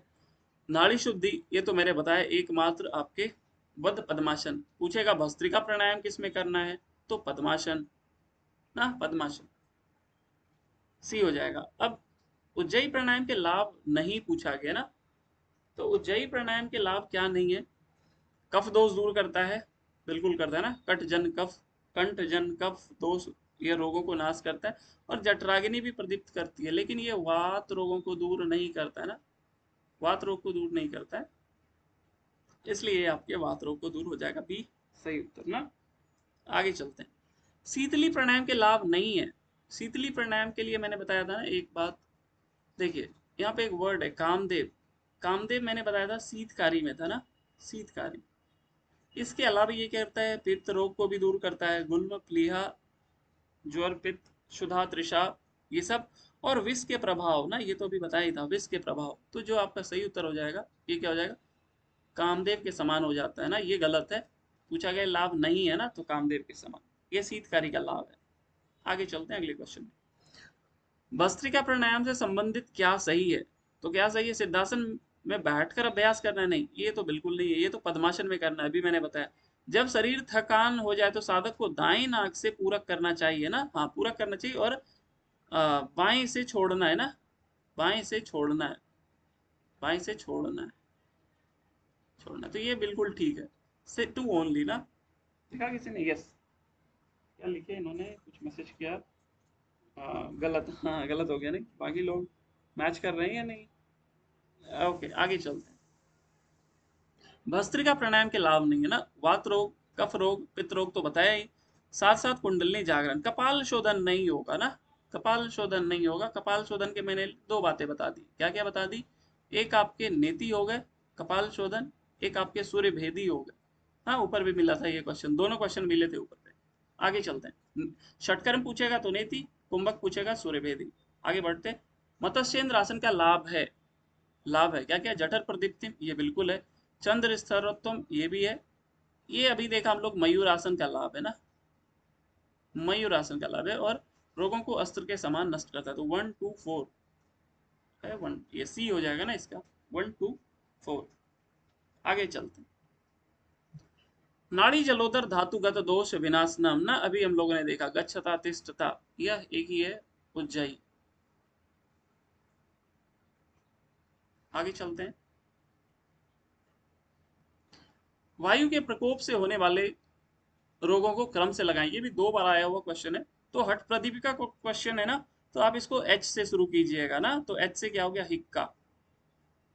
नाड़ी शुद्धि, ये तो मैंने बताया एकमात्र आपके वध पद्मासन। पूछेगा भस्त्रिका प्राणायाम किस में करना है, तो पद्मासन ना, पद्मासन सी हो जाएगा। अब उज्जयी प्राणायाम के लाभ नहीं पूछा गया ना, तो उज्जयी प्राणायाम के लाभ क्या नहीं है, कफ दोष दूर करता है, बिल्कुल करता है ना। कट जन कफ, कंठ जन कफ दोष ये रोगों को नाश करता है। और जठराग्नि भी प्रदीप्त करती है, लेकिन ये वात रोगों को दूर नहीं करता है ना, वात रोग को दूर नहीं करता है, इसलिए आपके वात रोग को दूर हो जाएगा। बी सही उत्तर ना। आगे चलते हैं। शीतली प्राणायाम के लाभ नहीं है। शीतली प्राणायाम के लिए मैंने बताया था ना एक बात, देखिए यहाँ पे एक वर्ड है कामदेव, कामदेव मैंने बताया था शीतकारी में था ना, शीतकारी। इसके अलावा ये क्या करता है, पित्त रोग को भी दूर करता है, गुल्म, प्लीहा, ज्वर, पित्त, क्षुधा, तृषा ये सब। और विष के प्रभाव ना, ये तो अभी बताया ही था, विष के प्रभाव। तो जो आपका सही उत्तर हो जाएगा, ये क्या हो जाएगा, कामदेव के समान हो जाता है ना, ये गलत है। पूछा गया लाभ नहीं है ना, तो कामदेव के समान, ये शीतकारी का लाभ है। आगे चलते हैं अगले क्वेश्चन में। भस्त्रिका प्राणायाम से संबंधित क्या सही है, तो क्या सही है, सिद्धासन में बैठकर अभ्यास करना है, नहीं ये तो बिल्कुल नहीं है, ये तो पद्मासन में करना है। अभी मैंने बताया जब शरीर थकान हो जाए तो साधक को दाएं नाक से पूरक करना चाहिए ना, हाँ पूरक करना चाहिए। और बाएं से छोड़ना है ना, बाएं से छोड़ना है, बाएं से छोड़ना है, छोड़ना, तो ये बिल्कुल ठीक है। से 2 ओनली ना, लिखा किसी ने, यस क्या लिखे इन्होंने, कुछ मैसेज किया, गलत, हाँ गलत हो गया नहीं, बाकी लोग मैच कर रहे हैं या नहीं। ओके आगे चलते हैं। भस्त्रिका प्राणायाम के लाभ नहीं है ना, वात रोग, कफ रोग, पित्त रोग तो बताया ही, साथ साथ कुंडलनी जागरण, कपाल शोधन नहीं होगा ना, कपाल शोधन नहीं होगा। कपाल शोधन के मैंने दो बातें बता दी। क्या क्या बता दी? एक आपके नेति हो गए कपाल शोधन, एक आपके सूर्य भेदी हो गए। हाँ, ऊपर भी मिला था ये क्वेश्चन, दोनों क्वेश्चन मिले थे ऊपर पे। आगे चलते हैं। षटकर्म पूछेगा तो नेति, कुंभक पूछेगा सूर्य भेदी। आगे बढ़ते। मत्स्येंद्र आसन का लाभ है। लाभ है क्या क्या? जठर प्रदीप्ति, ये बिल्कुल है। चंद्र स्थिरोत्तम, ये भी है। ये अभी देखा हम लोग, मयूर आसन का लाभ है ना, मयूर आसन का लाभ है। और रोगों को अस्त्र के समान नष्ट करता है। तो 1 2 4 है, 1 ये सी हो जाएगा ना इसका, 1 2 4। आगे चलते हैं। नाड़ी जलोदर धातुगत दोष विनाशनम ना, अभी हम लोगों ने देखा गच्छता तिष्ठता, यह एक ही है, उज्जयी। आगे चलते हैं। वायु के प्रकोप से होने वाले रोगों को क्रम से लगाएं, ये भी 2 बार आया हुआ क्वेश्चन है। तो हठ प्रदीपिका को क्वेश्चन है ना, तो आप इसको एच से शुरू कीजिएगा ना, तो एच से क्या हो गया? हिक्का।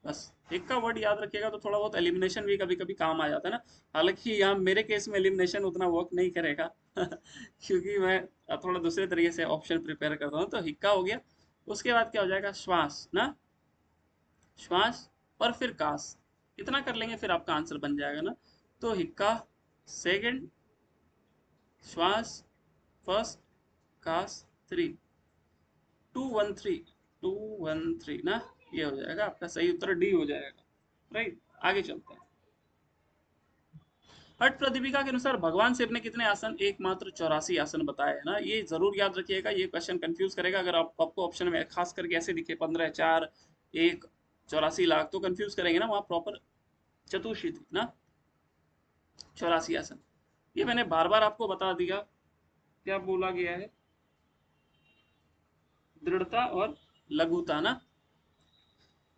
बस हिक्का वर्ड याद रखिएगा तो थोड़ा बहुत एलिमिनेशन भी कभी कभी काम आ जाता है ना। हालांकि यहाँ मेरे केस में एलिमिनेशन उतना वर्क नहीं करेगा क्योंकि मैं थोड़ा दूसरे तरीके से ऑप्शन प्रिपेयर करता हूँ। तो हिक्का हो गया। उसके बाद क्या हो जाएगा? श्वास ना, श्वास और फिर कास, इतना कर लेंगे फिर आपका आंसर बन जाएगा ना। तो हिक्का सेकंड, श्वास फर्स्ट, कास 3, 2 1 3, 2 1 3 ना, ये हो जाएगा आपका सही उत्तर, डी हो जाएगा। राइट, आगे चलते हैं। हठ प्रदीपिका के अनुसार भगवान शिव ने कितने आसन? एकमात्र 84 आसन बताए है ना। ये जरूर याद रखिएगा, ये क्वेश्चन कंफ्यूज करेगा। अगर आपको ऑप्शन में खास करके ऐसे दिखे 15 4 1 84 लाख, तो कंफ्यूज करेंगे ना। वहां प्रॉपर चतुर्थी थी ना, 84 आसन। ये मैंने बार बार आपको बता दिया, क्या बोला गया है? दृढ़ता और लघुता ना,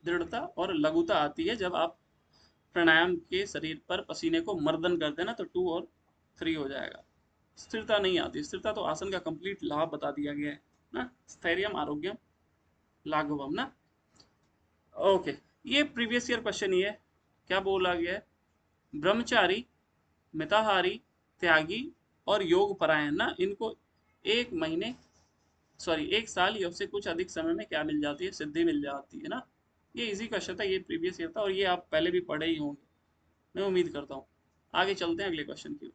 दृढ़ता और लघुता आती है जब आप प्राणायाम के शरीर पर पसीने को मर्दन कर देना, तो 2 और 3 हो जाएगा। स्थिरता नहीं आती। स्थिरता तो आसन का कंप्लीट लाभ बता दिया गया है ना, स्थैर्यम आरोग्यम लाघवम ना। ओके, ये प्रीवियस ईयर क्वेश्चन ही है। क्या बोला गया है? ब्रह्मचारी, मिताहारी, त्यागी और योग परायण ना, इनको 1 महीने सॉरी 1 साल या उससे कुछ अधिक समय में क्या मिल जाती है? सिद्धि मिल जाती है ना। ये इजी क्वेश्चन था, ये प्रीवियस ईयर था, और ये आप पहले भी पढ़े ही होंगे, मैं उम्मीद करता हूँ। आगे चलते हैं अगले क्वेश्चन की।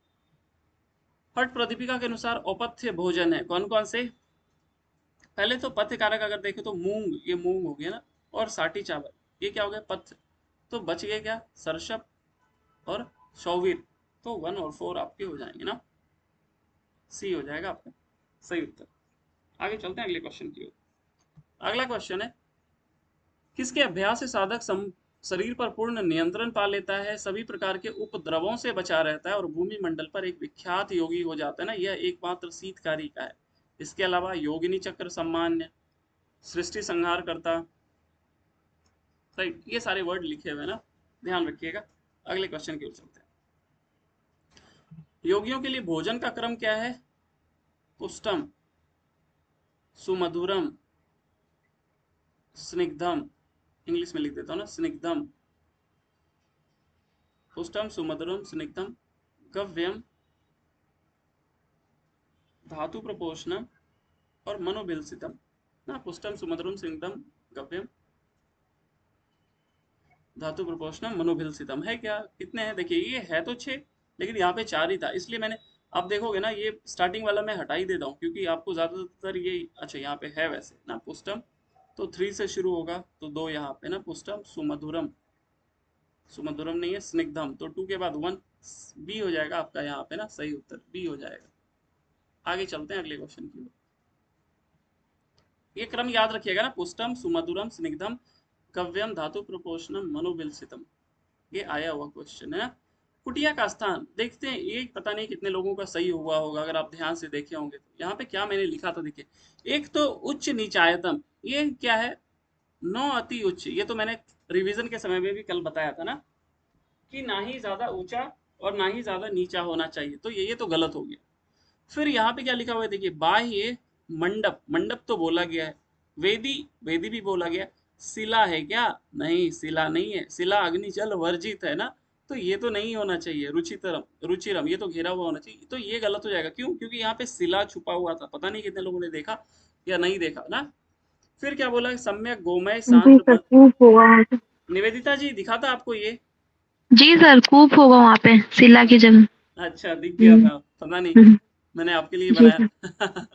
हठ प्रदीपिका के अनुसार अपथ्य भोजन है कौन कौन से? पहले तो पथ्य कारक अगर देखें तो मूंग, ये मूंग हो गया ना, और साठी चावल, ये क्या हो गया? पथ्य। तो बच गए क्या? सरसप और शौवीर। तो 1 और 4 आपके हो जाएंगे ना, सी हो जाएगा आपका सही उत्तर। आगे चलते हैं अगले क्वेश्चन की ओर। अगला क्वेश्चन है, किसके अभ्यास से साधक शरीर पर पूर्ण नियंत्रण पा लेता है, सभी प्रकार के उपद्रवों से बचा रहता है और भूमि मंडल पर एक विख्यात योगी हो जाता है ना, यह एकमात्र शीतकारी का है। इसके अलावा योगिनी चक्र सम्मान्य, सृष्टि संहार करता, राइट, ये सारे वर्ड लिखे हुए ना, ध्यान रखिएगा। अगले क्वेश्चन की ओर चलते हैं। योगियों के लिए भोजन का क्रम क्या है? पुष्टम, सुमधुरम, स्निग्धम, इंग्लिश में लिख देता हूँ ना, स्निग्धम, पुष्टम सुमधुरम स्निग्धम, गव्यम, धातु प्रपोषणम और मनोबिलसितम ना। पुष्टम सुमधुरम स्निग्धम गव्यम धातु प्रपोषणम मनोबिलसितम है क्या? कितने हैं? देखिए ये है तो 6, लेकिन यहाँ पे 4 ही था, इसलिए मैंने, आप देखोगे ना, ये स्टार्टिंग वाला मैं हटा ही देता हूँ क्योंकि आपको ज्यादातर ये, अच्छा यहाँ पे है वैसे ना पुष्टम, तो 3 से शुरू होगा, तो 2 यहाँ पे ना, पुष्टम सुमधुरम, सुमधुरम नहीं है, स्निग्धम, तो 2 के बाद 1, बी हो जाएगा आपका यहाँ पे ना, सही उत्तर बी हो जाएगा। आगे चलते हैं अगले क्वेश्चन की ओर। ये क्रम याद रखिएगा ना, पुष्टम सुमधुरम स्निग्धम कव्यम धातु प्रपोषणम मनोबिलसितम, ये आया हुआ क्वेश्चन है। कुटिया का स्थान देखते हैं, ये पता नहीं कितने लोगों का सही हुआ होगा, अगर आप ध्यान से देखे होंगे तो यहाँ पे क्या मैंने लिखा था, देखिए, एक तो उच्च नीचायतम, ये क्या है? 9 अति उच्च, ये तो मैंने रिवीजन के समय में भी कल बताया था ना, कि ना ही ज्यादा ऊंचा और ना ही ज्यादा नीचा होना चाहिए, तो ये तो गलत हो गया। फिर यहाँ पे क्या लिखा हुआ है, देखिए, बाह्य मंडप, मंडप तो बोला गया है, वेदी, वेदी भी बोला गया, शिला है क्या? नहीं, शिला नहीं है, शिला अग्नि जल वर्जित है ना, तो ये तो नहीं होना चाहिए। रुचितरम, रुचिरम, ये तो घेरा हुआ होना चाहिए, तो ये गलत हो जाएगा। क्यों? क्योंकि यहाँ पे शिला छुपा हुआ था, पता नहीं कितने लोगों ने देखा, या नहीं देखा ना। फिर क्या बोला, सम्यक गोमय जी सांद्र सर, कूप होगा वहाँ पे। निवेदिता जी दिखा था आपको ये? जी सर, कूप होगा वहाँ पे शिला की जगह। अच्छा, दिख गया हम्म, था, पता नहीं, हम्म, मैंने आपके लिए जी सर। बनाया।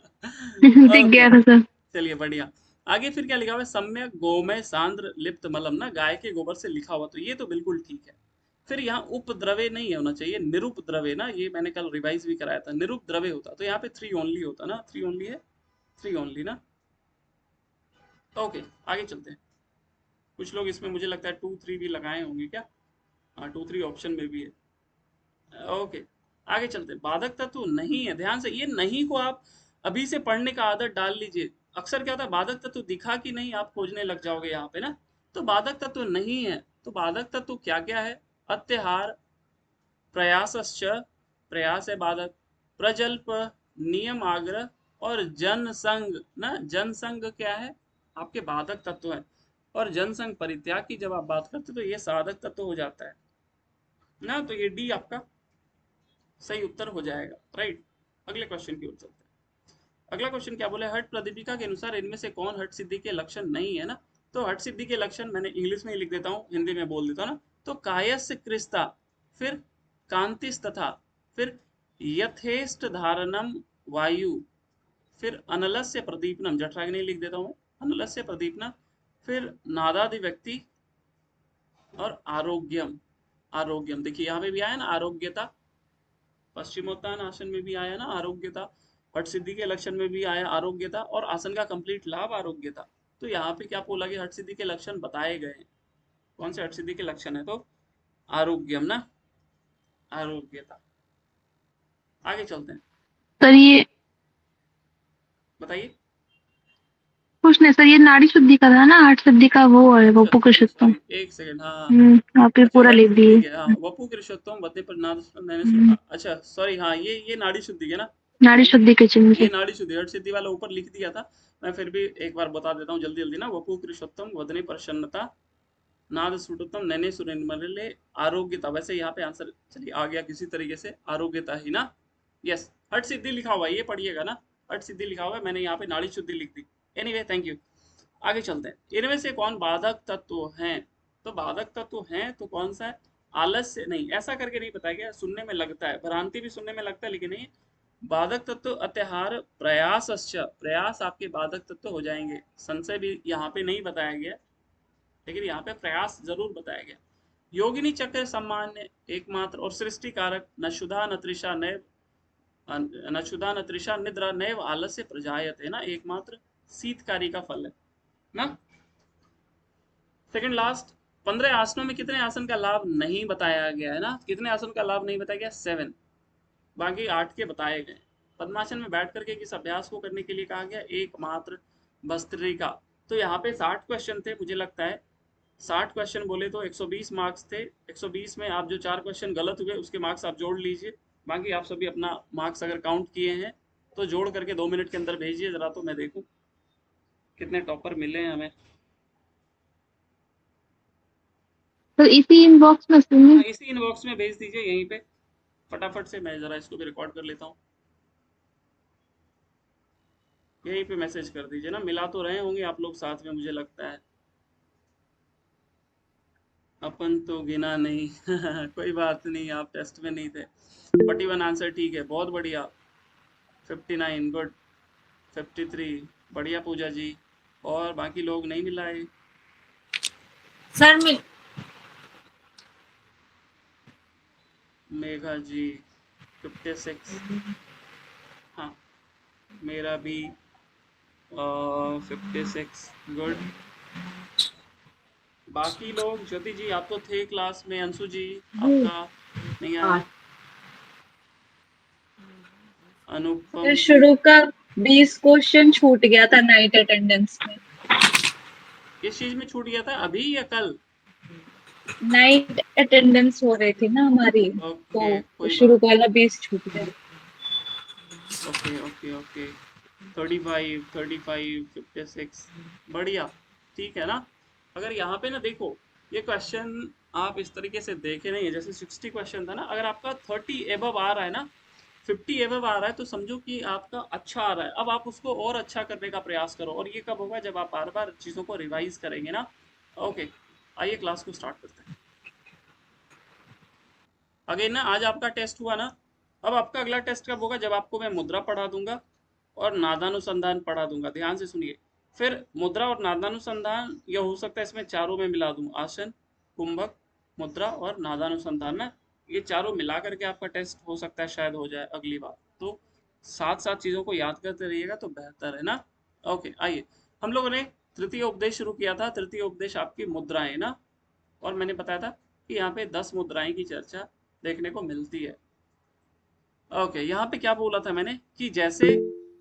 दिख ओके, गया था सर। चलिए बढ़िया। आगे फिर क्या लिखा हुआ है, सम्यक गोमय सांद्र लिप्त मलम ना, गाय के गोबर से लिखा हुआ, तो ये तो बिल्कुल ठीक है। फिर यहाँ उपद्रवे नहीं होना चाहिए, निरुपद्रवे ना, ये मैंने कल रिवाइज भी कराया था, निरुपद्रवे होता तो यहाँ पे 3 ओनली होता ना, 3 ओनली है, 3 ओनली ना। ओके, आगे चलते हैं। कुछ लोग इसमें मुझे लगता है 2 3 भी लगाए होंगे क्या? हाँ, 2 3 ऑप्शन में भी है। ओके, आगे चलते हैं। बाधक तत्व नहीं है, ध्यान से, ये नहीं को आप अभी से पढ़ने का आदत डाल लीजिए। अक्सर क्या होता है, बाधक तत्व दिखा कि नहीं आप खोजने लग जाओगे यहाँ पे ना। तो बाधक तत्व नहीं है, तो बाधक तत्व क्या क्या है, अत्याहार, प्रयासश्च, प्रयास है बाधक, प्रजल्प, नियम आग्रह और जनसंग ना। जनसंग क्या है, आपके बाधक तत्व है। और जनसंग परित्याग की जब आप बात करते हो तो ये साधक तत्व हो जाता है ना। तो ये डी आपका सही उत्तर हो जाएगा, राइट। अगले क्वेश्चन की ओर चलते हैं। अगला क्वेश्चन क्या बोले, हट प्रदीपिका के अनुसार इनमें से कौन हट सिद्धि के लक्षण नहीं है ना। तो हट सिद्धि के लक्षण मैंने इंग्लिश में ही लिख देता हूँ, हिंदी में बोल देता हूँ ना। तो कायस्य कृस्ता, फिर कांतिस तथा, फिर यथेष्ट धारणम वायु, फिर अनलस्य प्रदीपनम, जठराग्नि लिख देता हूँ, अनलस्य प्रदीपना, फिर नादादि व्यक्ति और आरोग्यम। आरोग्यम देखिए यहाँ पे भी आया ना, आरोग्यता, पश्चिमोत्तान आसन में भी आया ना आरोग्यता, हट सिद्धि के लक्षण में भी आया आरोग्यता, और आसन का कंप्लीट लाभ आरोग्यता। तो यहाँ पे क्या बोला कि हट सिद्धि के लक्षण बताए गए हैं। कौन से हट सिद्धि के लक्षण है, तो आरोग्यम ना, आरोग्यता। आगे चलते हैं, सर ये बताइए। कुछ नहीं सर, ये नाड़ी शुद्धि का था ना, हार्ट शुद्धि का वो है, वो अच्छा सॉरी पुरुषोत्तम। सॉरी, एक सेकंड, हाँ। आप ये अच्छा, पूरा हट लिख सिद्धि दिए। के, हाँ, वपु कृषोत्तम वदे पर नाद मैंने हम्म, अच्छा सॉरी, हाँ, ये नाड़ी शुद्धि है ना। नाड़ी शुद्धि के चिन्ह ये से। नाड़ी शुद्धि, हट सिद्धि वाला ऊपर लिख दिया था, मैं फिर भी एक बार बता देता हूँ जल्दी जल्दी ना। वपु कृषोत्तम वदने प्रसन्नता, नाद सुटोत्तम नैने सुरेंद्रमले, आरोग्यता। वैसे यहाँ पे आंसर चलिए आ गया किसी तरीके से, आरोग्यता ही ना। यस, हट सिद्धि लिखा हुआ है, ये पढ़िएगा ना, हट सिद्धि लिखा हुआ है, मैंने यहाँ पे नाड़ी शुद्धि लिख दी। Anyway, thank you. आगे चलते हैं, इनमें से कौन बाधक तत्व हैं। तो बाधक तत्व हैं तो कौन सा है, आलस्य नहीं, ऐसा करके नहीं बताया गया, सुनने में लगता है, भ्रांति भी सुनने में लगता है लेकिन नहीं। बाधक तत्व अत्याहार प्रयास, प्रयास आपके बाधक तत्व हो जाएंगे। संशय भी यहाँ पे नहीं बताया गया, लेकिन यहाँ पे प्रयास जरूर बताया गया। योगिनी चक्र सम्मान्य एकमात्र और सृष्टि कारक, न क्षुधा न तृषा नैव, न क्षुधा न तृषा निद्रा नैव आलस्य प्रजायते ना, एकमात्र शीतकारी का फल है ना। सेकंड लास्ट, 15 आसनों में कितने आसन का लाभ नहीं बताया गया है ना, कितने आसन का लाभ नहीं बताया गया, 7, बाकी 8 के बताए गए। पद्मासन में बैठ करके किस अभ्यास को करने के लिए कहा गया, एकमात्र भस्त्रिका। तो यहाँ पे 60 क्वेश्चन थे मुझे लगता है, 60 क्वेश्चन बोले तो 120 मार्क्स थे। 120 में आप जो 4 क्वेश्चन गलत हुए उसके मार्क्स आप जोड़ लीजिए, बाकी आप सभी अपना मार्क्स अगर काउंट किए हैं तो जोड़ करके 2 मिनट के अंदर भेजिए जरा, तो मैं देखूं कितने टॉपर मिले हैं हमें। तो इसी इनबॉक्स में सुनिए। हाँ, इसी इनबॉक्स में भेज दीजिए यहीं पे, फटाफट से, मैं जरा इसको भी रिकॉर्ड कर लेता हूँ। यहीं पे मैसेज कर दीजिए ना, मिला तो रहे होंगे आप लोग साथ में मुझे लगता है, अपन तो गिना नहीं। कोई बात नहीं, आप टेस्ट में नहीं थे। 41 आंसर ठीक है, बहुत बढ़िया। 59 गुड, 53 बढ़िया पूजा जी। और बाकी लोग नहीं मिलाए। सर मिल मेघा जी 56, हाँ, मेरा भी 56 गुड। बाकी लोग, ज्योति जी आप तो थे क्लास में, अंशु जी आपका नहीं आया, अनुपम सर जी। शुरू का 20 क्वेश्चन छूट गया था नाइट अटेंडेंस में। किस चीज में छूट गया था, अभी या कल? नाइट अटेंडेंस हो रही थी ना हमारी, ओके, तो कोई शुरू बात का नहीं। वाला 20 छूट गया। ओके ओके ओके, 35 35 56 बढ़िया, ठीक है ना। अगर यहाँ पे ना देखो, ये क्वेश्चन आप इस तरीके से देखे नहीं है, जैसे 60 क्वेश्चन था ना, अगर आपका 30 एबव आ रहा है ना, 50 एवब आ रहा है तो समझो कि आपका अच्छा आ रहा है। अब आप उसको और अच्छा करने का प्रयास करो, और ये कब होगा, जब आप बार बार चीज़ों को रिवाइज करेंगे ना। ओके, आइए क्लास को स्टार्ट करते हैं। अगेन ना, आज आपका टेस्ट हुआ ना, अब आपका अगला टेस्ट कब होगा, जब आपको मैं मुद्रा पढ़ा दूंगा और नादानुसंधान पढ़ा दूंगा। ध्यान से सुनिए, फिर मुद्रा और नादानुसंधान, या हो सकता है इसमें चारों में मिला दूं, आसन, कुंभक, मुद्रा और नादानुसंधान ना, ये चारों मिला करके आपका टेस्ट हो सकता है शायद हो जाए अगली बार। तो साथ साथ चीजों को याद करते रहिएगा तो बेहतर है ना। ओके, आइए, हम लोगों ने तृतीय उपदेश शुरू किया था। तृतीय उपदेश आपकी मुद्राएं ना, और मैंने बताया था कि यहाँ पे 10 मुद्राएं की चर्चा देखने को मिलती है। ओके, यहाँ पे क्या बोला था मैंने कि जैसे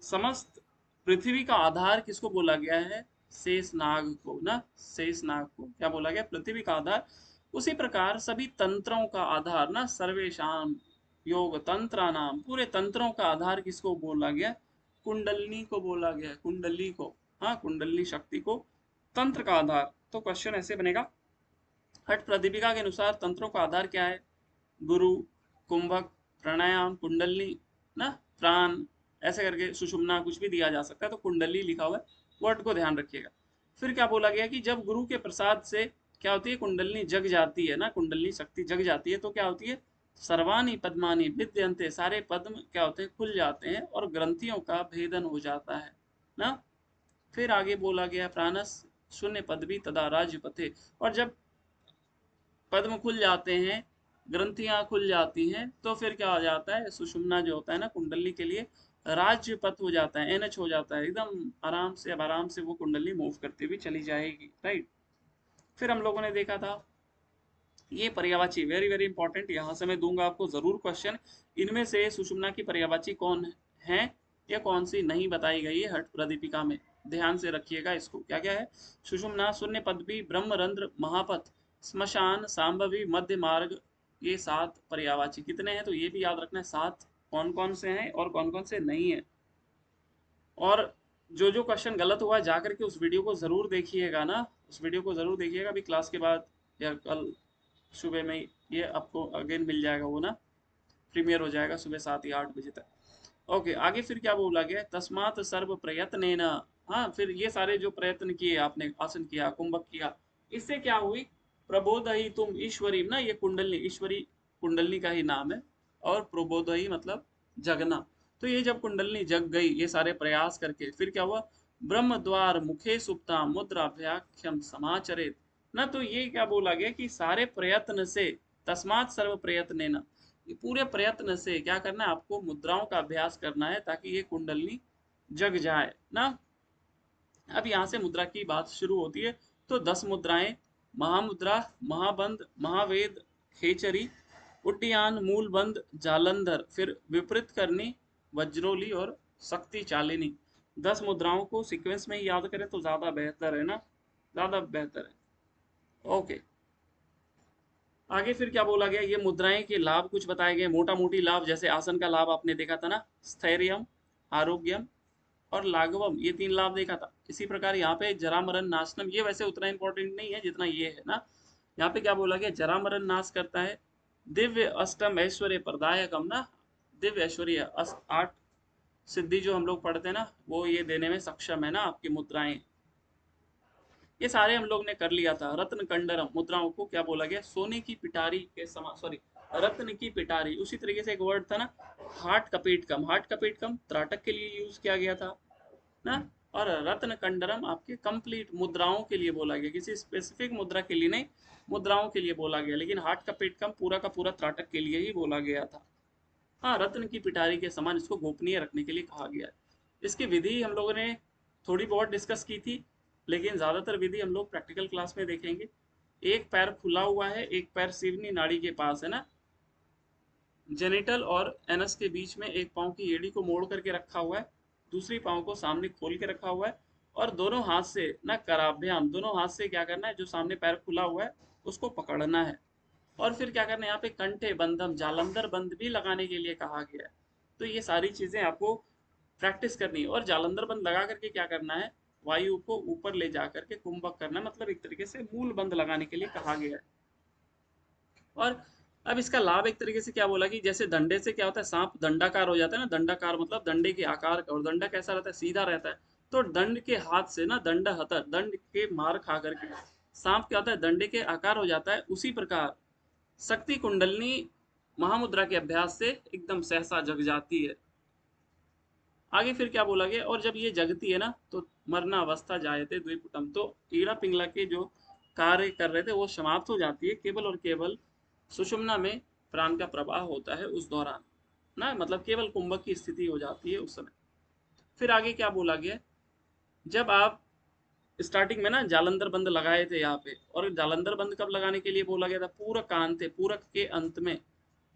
समस्त पृथ्वी का आधार किसको बोला गया है, शेषनाग को ना, शेषनाग को क्या बोला गया, पृथ्वी का आधार। उसी प्रकार सभी तंत्रों का आधार ना, सर्वेशाम योग तंत्रा नाम, पूरे तंत्रों का आधार किसको बोला गया, कुंडलिनी को बोला गया, कुंडली को, हाँ, कुंडलिनी शक्ति को तंत्र का आधार। तो क्वेश्चन ऐसे बनेगा, हठ प्रदीपिका के अनुसार तंत्रों का आधार क्या है, गुरु, कुंभक, प्राणायाम, कुंडली ना, प्राण, ऐसे करके सुषुम्ना, कुछ भी दिया जा सकता है, तो कुंडली लिखा हुआ है, वर्ड को ध्यान रखिएगा। फिर क्या बोला गया कि जब गुरु के प्रसाद से क्या होती है, कुंडलिनी जग जाती है ना, कुंडलिनी शक्ति जग जाती है, तो क्या होती है, सर्वाणी पद्मानी विद्यन्ते, सारे पद्म क्या होते हैं, खुल जाते हैं, और ग्रंथियों का भेदन हो जाता है ना। फिर आगे बोला गया, प्राणस शून्य पदवी तदा राज्य पथे, और जब पद्म खुल जाते हैं, ग्रंथियां खुल जाती हैं, तो फिर क्या हो जाता है, सुषुम्ना जो होता है ना कुंडली के लिए राज्य पथ हो जाता है, एनएच हो जाता है, एकदम आराम से, अब आराम से वो कुंडली मूव करती हुई चली जाएगी, राइट। फिर हम लोगों ने देखा था ये पर्यायवाची, वेरी वेरी इंपॉर्टेंट, यहाँ से मैं दूंगा आपको जरूर क्वेश्चन, इनमें से सुषुम्ना की पर्यायवाची कौन है या कौन सी नहीं बताई गई है हठ प्रदीपिका में, ध्यान से रखिएगा इसको। क्या क्या है, सुषुम्ना, शून्य पदवी, ब्रह्मरंध्र, महापथ, श्मशान, सांभवी, मध्य मार्ग, ये 7 पर्यायवाची कितने हैं, तो ये भी याद रखना है 7 कौन कौन से हैं और कौन कौन से नहीं है। और जो जो क्वेश्चन गलत हुआ जाकर के उस वीडियो को जरूर देखिएगा ना, उस वीडियो को जरूर देखिएगा, अभी क्लास के बाद या कल सुबह में ये आपको अगेन मिल जाएगा, वो ना प्रीमियर हो जाएगा सुबह 7 या 8 बजे तक। ओके, आगे फिर क्या बोला गया, तस्मात सर्व प्रयत्न न, हाँ, फिर ये सारे जो प्रयत्न किए आपने, आसन किया, कुंभक किया, इससे क्या हुई, प्रबोधही तुम ईश्वरी ना, ये कुंडली ईश्वरी कुंडली का ही नाम है, और प्रबोधही मतलब जगना। तो ये जब कुंडली जग गई ये सारे प्रयास करके, फिर क्या हुआ, ब्रह्म द्वार मुखे सुप्ता मुद्राभ्याख्यम समाचरित ना, तो ये क्या बोला गया कि सारे प्रयत्न से, तस्मात सर्व प्रयत्न न, ये पूरे प्रयत्न से क्या करना है, आपको मुद्राओं का अभ्यास करना है ताकि ये कुंडली जग जाए ना। अब यहाँ से मुद्रा की बात शुरू होती है, तो 10 मुद्राएं, महामुद्रा, महाबंध, महावेद, खेचरी, उड्डयन, मूलबंध, जालंधर, फिर विपरीत करनी, वज्रोली और शक्ति चालिनी। 10 मुद्राओं को सीक्वेंस में ही याद करें तो ज्यादा बेहतर है ना, ज्यादा बेहतर है। ओके, आगे फिर क्या बोला गया, ये मुद्राएं के लाभ कुछ बताए गए, मोटा मोटी लाभ, जैसे आसन का लाभ आपने देखा था ना, स्थैर्यम, आरोग्यम और लाघवम, ये 3 लाभ देखा था। इसी प्रकार यहाँ पे जरा मरण नाशनम, ये वैसे उतना इंपॉर्टेंट नहीं है जितना ये है ना। यहाँ पे क्या बोला गया, जरा मरण नाश करता है, दिव्य अष्टम ऐश्वर्य प्रदायकम ना, दिव्य ऐश्वर्य 8 सिद्धि जो हम लोग पढ़ते हैं ना, वो ये देने में सक्षम है ना आपकी मुद्राएं। ये सारे हम लोग ने कर लिया था। रत्न कंडरम, मुद्राओं को क्या बोला गया, सोने की पिटारी के समान, सॉरी, रत्न की पिटारी। उसी तरीके से एक वर्ड था ना, हाट कपेटकम, हाट कपेटकम त्राटक के लिए यूज किया गया था ना, और रत्न कंडरम आपके कंप्लीट मुद्राओं के लिए बोला गया, किसी स्पेसिफिक मुद्रा के लिए नहीं, मुद्राओं के लिए बोला गया, लेकिन हाट कपेटकम पूरा का पूरा त्राटक के लिए ही बोला गया था। हाँ, रत्न की पिटारी के समान इसको गोपनीय रखने के लिए कहा गया है। इसकी विधि हम लोगों ने थोड़ी बहुत डिस्कस की थी, लेकिन ज्यादातर विधि हम लोग प्रैक्टिकल क्लास में देखेंगे। एक पैर खुला हुआ है, एक पैर सीवनी नाड़ी के पास है ना, जेनिटल और एनस के बीच में एक पांव की एड़ी को मोड़ करके रखा हुआ है, दूसरी पांव को सामने खोल के रखा हुआ है, और दोनों हाथ से ना, कराभ्याम, दोनों हाथ से क्या करना है, जो सामने पैर खुला हुआ है उसको पकड़ना है, और फिर क्या करना है, यहाँ पे कंठे बंधम, जालंधर बंद भी लगाने के लिए कहा गया है। तो ये सारी चीजें आपको प्रैक्टिस करनी है, और जालंधर बंद लगा करके क्या करना है, वायु को ऊपर ले जा करके कुंभक करना है, मतलब एक तरीके से मूल बंद लगाने के लिए कहा गया है। और अब इसका लाभ एक तरीके से क्या बोला कि जैसे डंडे से क्या होता है, सांप दंडाकार हो जाता है ना, दंडाकार मतलब डंडे के आकार का, और डंडा कैसा रहता है, सीधा रहता है। तो दंड के हाथ से ना, दंड हतर, दंड के मार खा करके सांप क्या होता है, डंडे के आकार हो जाता है। उसी प्रकार शक्ति कुंडलनी महामुद्रा के अभ्यास से एकदम सहसा जग जाती है। आगे फिर क्या बोला गया, और जब ये जगती है ना तो मरना अवस्था जायते द्विपुटम, तो ईड़ा पिंगला के जो कार्य कर रहे थे वो समाप्त हो जाती है, केवल और केवल सुषुम्ना में प्राण का प्रवाह होता है उस दौरान ना, मतलब केवल कुंभक की स्थिति हो जाती है उस समय। फिर आगे क्या बोला गया, जब आप स्टार्टिंग में ना जालंधर बंद लगाए थे यहाँ पे, और जालंधर बंद कब लगाने के लिए बोला गया था, पूरक का अंत, पूरक के अंत में।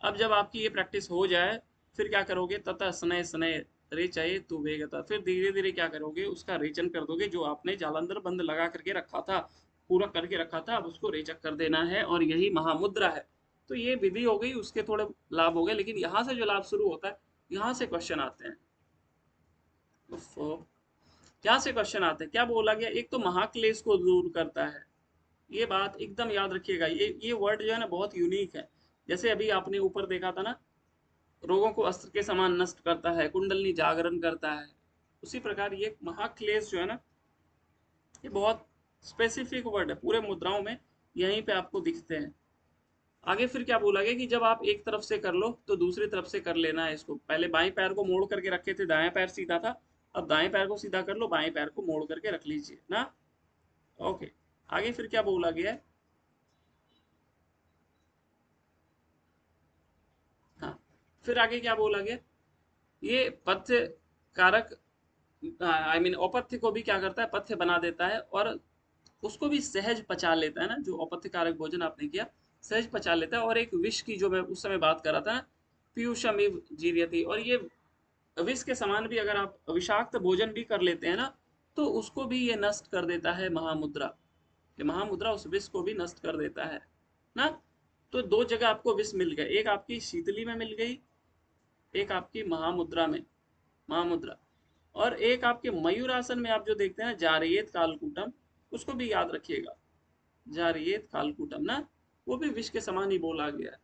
अब जब आपकी ये प्रैक्टिस हो जाए फिर क्या करोगे, तथा स्नय स्नय रे चाहिए तू वेगता, फिर धीरे धीरे क्या करोगे, उसका रेचन कर दोगे, जो आपने जालंधर बंद लगा करके रखा था, पूरक करके रखा था, अब उसको रेचक कर देना है, और यही महामुद्रा है। तो ये विधि हो गई, उसके थोड़े लाभ हो गए, लेकिन यहाँ से जो लाभ शुरू होता है, यहाँ से क्वेश्चन आते हैं। यहाँ से क्वेश्चन आते हैं, क्या बोला गया, एक तो महाक्लेश को दूर करता है, ये बात एकदम याद रखिएगा, ये वर्ड जो है ना बहुत यूनिक है। जैसे अभी आपने ऊपर देखा था ना, रोगों को अस्त्र के समान नष्ट करता है, कुंडलनी जागरण करता है, उसी प्रकार ये महाक्लेश जो है ना, ये बहुत स्पेसिफिक वर्ड है, पूरे मुद्राओं में यहीं पे आपको दिखते हैं। आगे फिर क्या बोला गया कि जब आप एक तरफ से कर लो तो दूसरी तरफ से कर लेना है इसको, पहले बाएं पैर को मोड़ करके रखे थे, दाएं पैर सीधा था, अब दाएं पैर को सीधा कर लो, बाएं पैर को मोड़ करके रख लीजिए ना। ओके, आगे फिर क्या बोला गया है, हाँ, फिर आगे क्या बोला गया, ये पथ्य कारक, आई मीन औपथ्य को भी क्या करता है, पथ्य बना देता है, और उसको भी सहज पचा लेता है ना, जो औपथ्य कारक भोजन आपने किया सहज पचा लेता है। और एक विष की जो मैं उस समय बात कर रहा था ना, पीयूषमिव जीर्यति, और ये विष के समान भी अगर आप विषाक्त भोजन भी कर लेते हैं ना, तो उसको भी ये नष्ट कर देता है महामुद्रा, कि महामुद्रा उस विष को भी नष्ट कर देता है ना। तो दो जगह आपको विष मिल गए, एक आपकी शीतली में मिल गई, एक आपकी महामुद्रा में, महामुद्रा, और एक आपके मयूरासन में आप जो देखते हैं ना, जारियेत कालकूटम, उसको भी याद रखिएगा, जारियेत कालकूटम ना, वो भी विष के समान ही बोला गया है,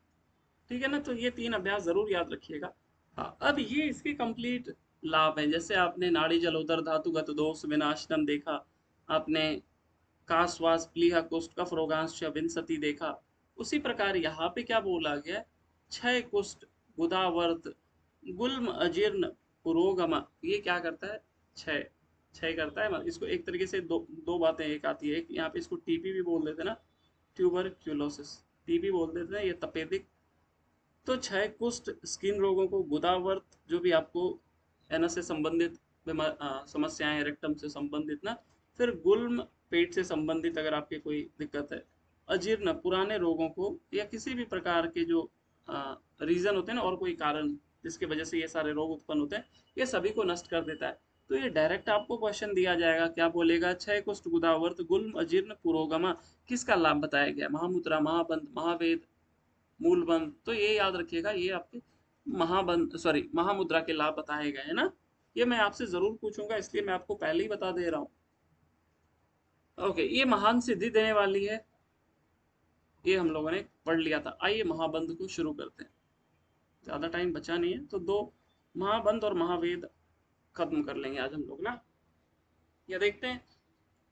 ठीक है ना। तो ये तीन अभ्यास जरूर याद रखिएगा। हाँ, अब ये इसके कंप्लीट लाभ हैं, जैसे आपने नाड़ी जलोदर धातुगत दोष विनाशनम देखा, आपने काश्वास प्लीहा कुष्ठ कफ रोगांश विंसति देखा, उसी प्रकार यहाँ पे क्या बोला गया, क्षय कुष्ठ गुदावर्त गुल्म अजीर्ण पुरोगमा, ये क्या करता है, क्षय, क्षय करता है। इसको एक तरीके से दो बातें एक आती है, एक यहाँ पे इसको टीपी भी बोल देते ना, ट्यूबरक्यूलोसिस, टीबी बोल देते हैं, ये तपेदिक। तो क्षय कुष्ठ स्किन रोगों को, गुदावर्त जो भी आपको एनस से संबंधित समस्याएं, रेक्टम से संबंधित ना, फिर गुल्म पेट से संबंधित अगर आपके कोई दिक्कत है, अजीर्ण पुराने रोगों को, या किसी भी प्रकार के जो रीजन होते हैं ना, और कोई कारण जिसकी वजह से ये सारे रोग उत्पन्न होते हैं, ये सभी को नष्ट कर देता है। तो ये डायरेक्ट आपको क्वेश्चन दिया जाएगा, क्या बोलेगा, क्षय कुष्ठ गुदावर्त गुल्म अजीर्ण पुरोगमा, किसका लाभ बताया गया, महामुद्रा, महाबंध, महावेद, मूलबंध। तो ये याद रखिएगा, ये आपके महाबंध, सॉरी, महामुद्रा के लाभ बताए गए हैं ना, ये मैं आपसे जरूर पूछूंगा, इसलिए मैं आपको पहले ही बता दे रहा हूँ। ओके, ये महान सिद्धि देने वाली है, ये हम लोगों ने पढ़ लिया था। आइए महाबंध को शुरू करते हैं, ज्यादा टाइम बचा नहीं है, तो दो महाबंध और महावेद खत्म कर लेंगे आज हम लोग ना। या देखते हैं,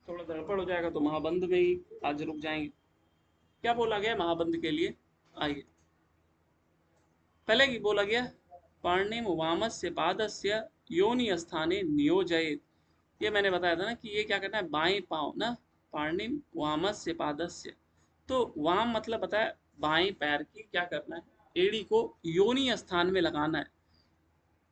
थोड़ा गड़बड़ हो जाएगा तो महाबंध में ही आज रुक जाएंगे। क्या बोला गया महाबंध के लिए, आइए पहले की बोला गया, पार्णिम वामस्य पादस्य योनि स्थाने नियोजयेत, ये मैंने बताया था ना कि ये क्या करना है, बाएं पांव ना, पार्णिम वामस्य पादस्य, तो वाम मतलब बताया बाएं पैर की क्या करना है, एड़ी को योनि स्थान में लगाना है।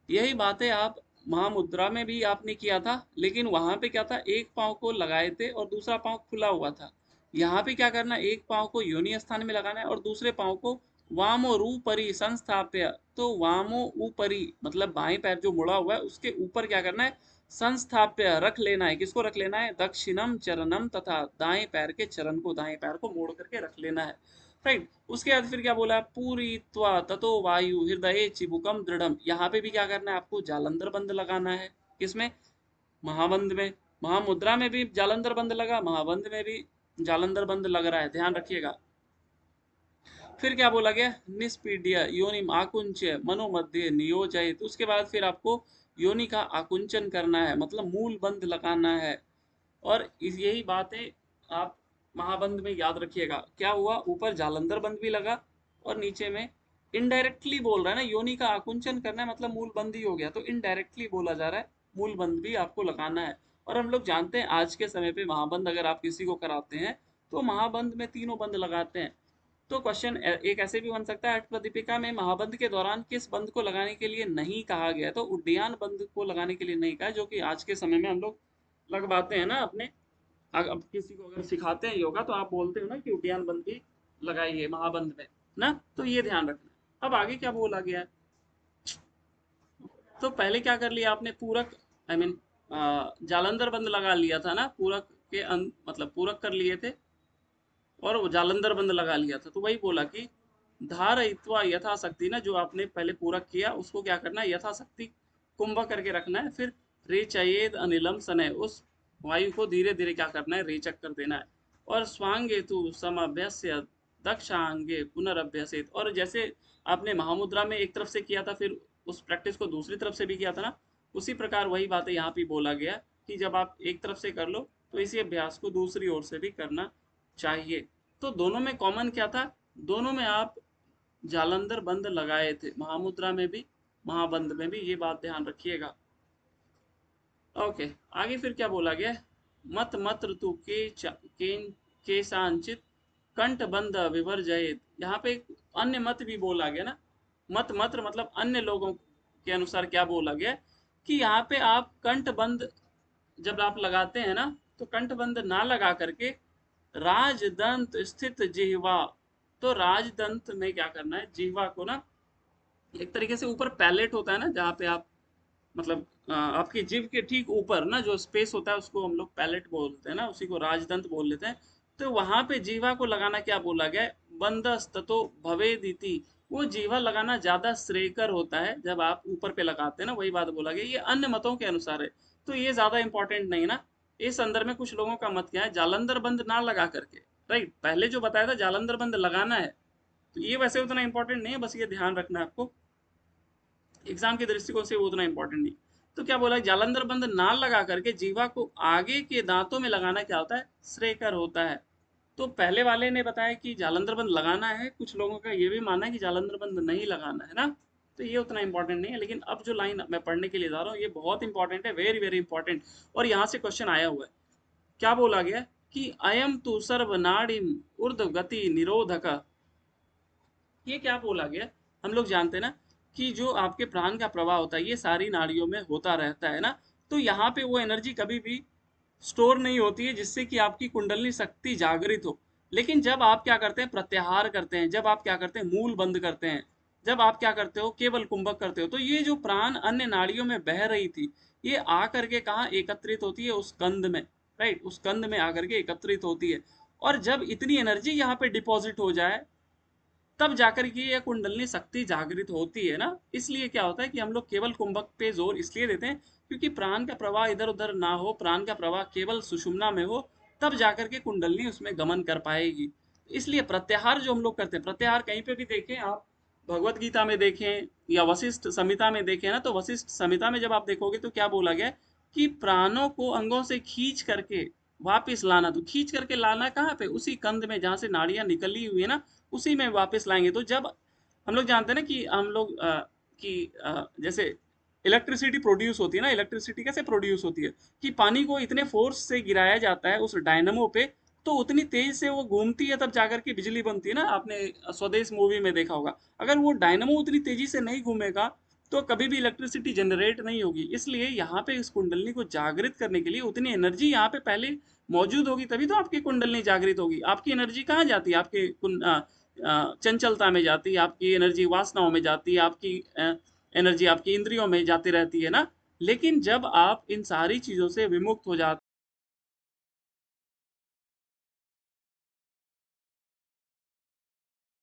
यही बातें आप महामुद्रा में भी आपने किया था, लेकिन वहां पे क्या था, एक पांव को लगाए थे और दूसरा पांव खुला हुआ था। यहाँ पे क्या करना है, एक पांव को योनि स्थान में लगाना है और दूसरे पांव को वामोरूपरी संस्थाप्य, तो वामो ऊपरी मतलब बाएं पैर जो मुड़ा हुआ है उसके ऊपर क्या करना है, संस्थाप्य रख लेना है। किसको रख लेना है, दक्षिणम चरणम, तथा दाएं पैर के चरण को, दाएं पैर को मोड़ करके रख लेना है, राइट। उसके बाद फिर क्या बोला, पूरी त्वा ततो वायु हृदय चिबुकम दृढ़म, यहाँ पे भी क्या करना है, आपको जालंधर बंद लगाना है। किसमें, महाबंध में, महामुद्रा में भी जालंधर बंद लगा, महाबंध में भी जालंधर बंद लग रहा है, ध्यान रखिएगा। फिर क्या बोला गया, निष्पीड्य योनिम आकुंच्य मनोमध्य नियोजयित। उसके बाद फिर आपको योनि का आकुंचन करना है, मतलब मूल बंध लगाना है। और यही बातें आप महाबंध में याद रखिएगा। क्या हुआ, ऊपर जालंधर बंध भी लगा और नीचे में इनडायरेक्टली बोल रहा है ना, योनि का आकुंचन करना है मतलब मूल बंध ही हो गया, तो इनडायरेक्टली बोला जा रहा है मूल बंध भी आपको लगाना है। और हम लोग जानते हैं आज के समय पे महाबंध अगर आप किसी को कराते हैं तो महाबंध में तीनों बंध लगाते हैं। तो क्वेश्चन एक ऐसे भी बन सकता है, अष्टप्रदीपिका में महाबंध के दौरान किस बंध को लगाने के लिए नहीं कहा गया, तो उड्डयन बंध को लगाने के लिए नहीं कहा, जो कि आज के समय में हम लोग लगवाते हैं ना अपने। अब किसी को अगर सिखाते हैं योगा तो आप बोलते हो ना कि उड्डयन बंध भी लगाइए महाबंध में ना, तो ये ध्यान रखना। अब आगे क्या बोला गया है, तो पहले क्या कर लिया आपने, पूरक आई मीन जालंधर बंध लगा लिया था ना, पूरक के मतलब पूरक कर लिए थे और वो जालंधर बंध लगा लिया था। तो वही बोला कि धारयित्वा यथाशक्ति ना, जो आपने पहले पूरक किया उसको क्या करना है, यथाशक्ति कुंभ करके रखना है। फिर रेचयेद अनिलम सनय, उस वायु को धीरे धीरे क्या करना है, रेचक कर देना है। और स्वांगे तु समभ्यस्य दक्षांगे पुनरभ्यसित, और जैसे आपने महामुद्रा में एक तरफ से किया था फिर उस प्रैक्टिस को दूसरी तरफ से भी किया था ना, उसी प्रकार वही बातें यहाँ पे बोला गया कि जब आप एक तरफ से कर लो तो इसी अभ्यास को दूसरी ओर से भी करना चाहिए। तो दोनों में कॉमन क्या था, दोनों में आप जालंधर बंद लगाए थे, महामुद्रा में भी महाबंध में भी, ये बात ध्यान रखिएगा। ओके, आगे फिर क्या बोला गया, मत मत ऋतु के सांचित कंठ बंध विवर्जयेत। यहाँ पे एक अन्य मत भी बोला गया ना, मत मत्र मतलब अन्य लोगों के अनुसार क्या बोला गया कि यहाँ पे आप कंठ बंध जब आप लगाते हैं ना तो कंठ बंध ना लगा करके राजदंत स्थित जिह्वा, तो राजदंत में क्या करना है, जिह्वा को ना एक तरीके से ऊपर पैलेट होता है ना जहाँ पे आप मतलब आपकी जीभ के ठीक ऊपर ना जो स्पेस होता है उसको हम लोग पैलेट बोलते हैं ना, उसी को राजदंत बोल लेते हैं। तो वहां पे जीवा को लगाना क्या बोला गया है, बंदस्ततो भवेदिति, वो जीवा लगाना ज्यादा श्रेयकर होता है जब आप ऊपर पे लगाते हैं ना, वही बात बोला गया। ये अन्य मतों के अनुसार है तो ये ज्यादा इंपॉर्टेंट नहीं ना। इस संदर्भ में कुछ लोगों का मत क्या है, जालंधर बंद ना लगा करके, राइट, पहले जो बताया था जालंधर बंद लगाना है, तो ये वैसे उतना इंपॉर्टेंट नहीं है, बस ये ध्यान रखना है आपको, एग्जाम के दृष्टिकोण से वो उतना इंपॉर्टेंट नहीं। तो क्या बोला, जालंधर बंद ना लगा करके जीवा को आगे के दांतों में लगाना क्या होता है, श्रेयकर होता है। तो पहले वाले ने बताया कि जालंधर बंद लगाना है, कुछ लोगों का ये भी मानना है कि जालंधर बंद नहीं लगाना है ना, तो ये उतना इंपॉर्टेंट नहीं है। लेकिन अब जो लाइन मैं पढ़ने के लिए जा रहा हूँ ये बहुत इंपॉर्टेंट है, वेरी वेरी इंपॉर्टेंट, और यहाँ से क्वेश्चन आया हुआ है। क्या बोला गया कि अयम तु सर्वनाड़िम ऊर्ध्व गति निरोधक, ये क्या बोला गया, हम लोग जानते हैं ना कि जो आपके प्राण का प्रवाह होता है ये सारी नाड़ियों में होता रहता है ना, तो यहाँ पे वो एनर्जी कभी भी स्टोर नहीं होती है जिससे कि आपकी कुंडलनी शक्ति जागृत हो। लेकिन जब आप क्या करते हैं, प्रत्याहार करते हैं, जब आप क्या करते हैं, मूल बंद करते हैं, जब आप क्या करते हो, केवल कुंभक करते हो, तो ये जो प्राण अन्य नाड़ियों में बह रही थी ये आकर के कहाँ एकत्रित होती है, उस कंद में, राइट, उस कंद में आकर के एकत्रित होती है। और जब इतनी एनर्जी यहाँ पे डिपॉजिट हो जाए तब जाकर के यह कुंडलनी शक्ति जागृत होती है ना। इसलिए क्या होता है कि हम लोग केवल कुंभक पे जोर इसलिए देते हैं क्योंकि प्राण का प्रवाह इधर उधर ना हो, प्राण का प्रवाह केवल सुषुम्ना में हो, तब जाकर के कुंडलनी उसमें गमन कर पाएगी। इसलिए प्रत्याहार जो हम लोग करते हैं, प्रत्याहार कहीं पे भी देखें आप, भगवत गीता में देखें या वशिष्ठ संहिता में देखें ना, तो वशिष्ठ संहिता में जब आप देखोगे तो क्या बोला गया कि प्राणों को अंगों से खींच करके वापिस लाना, तो खींच करके लाना कहाँ पे, उसी कंद में जहाँ से नाड़ियां निकली हुई है ना, उसी में वापस लाएंगे। तो जब हम लोग जानते हैं ना कि हम लोग जैसे इलेक्ट्रिसिटी प्रोड्यूस होती है ना, इलेक्ट्रिसिटी कैसे प्रोड्यूस होती है कि पानी को इतने फोर्स से गिराया जाता है उस डायनमो पे, तो उतनी तेज से वो घूमती है तब जाकर के बिजली बनती है ना, आपने स्वदेश मूवी में देखा होगा। अगर वो डायनमो उतनी तेजी से नहीं घूमेगा तो कभी भी इलेक्ट्रिसिटी जनरेट नहीं होगी। इसलिए यहाँ पे इस कुंडलनी को जागृत करने के लिए उतनी एनर्जी यहाँ पे पहले मौजूद होगी, तभी तो आपकी कुंडलनी जागृत होगी। आपकी एनर्जी कहाँ जाती है, आपके चंचलता में जाती है, आपकी एनर्जी वासनाओं में जाती है, आपकी एनर्जी आपकी इंद्रियों में जाती रहती है ना। लेकिन जब आप इन सारी चीजों से विमुक्त हो जाते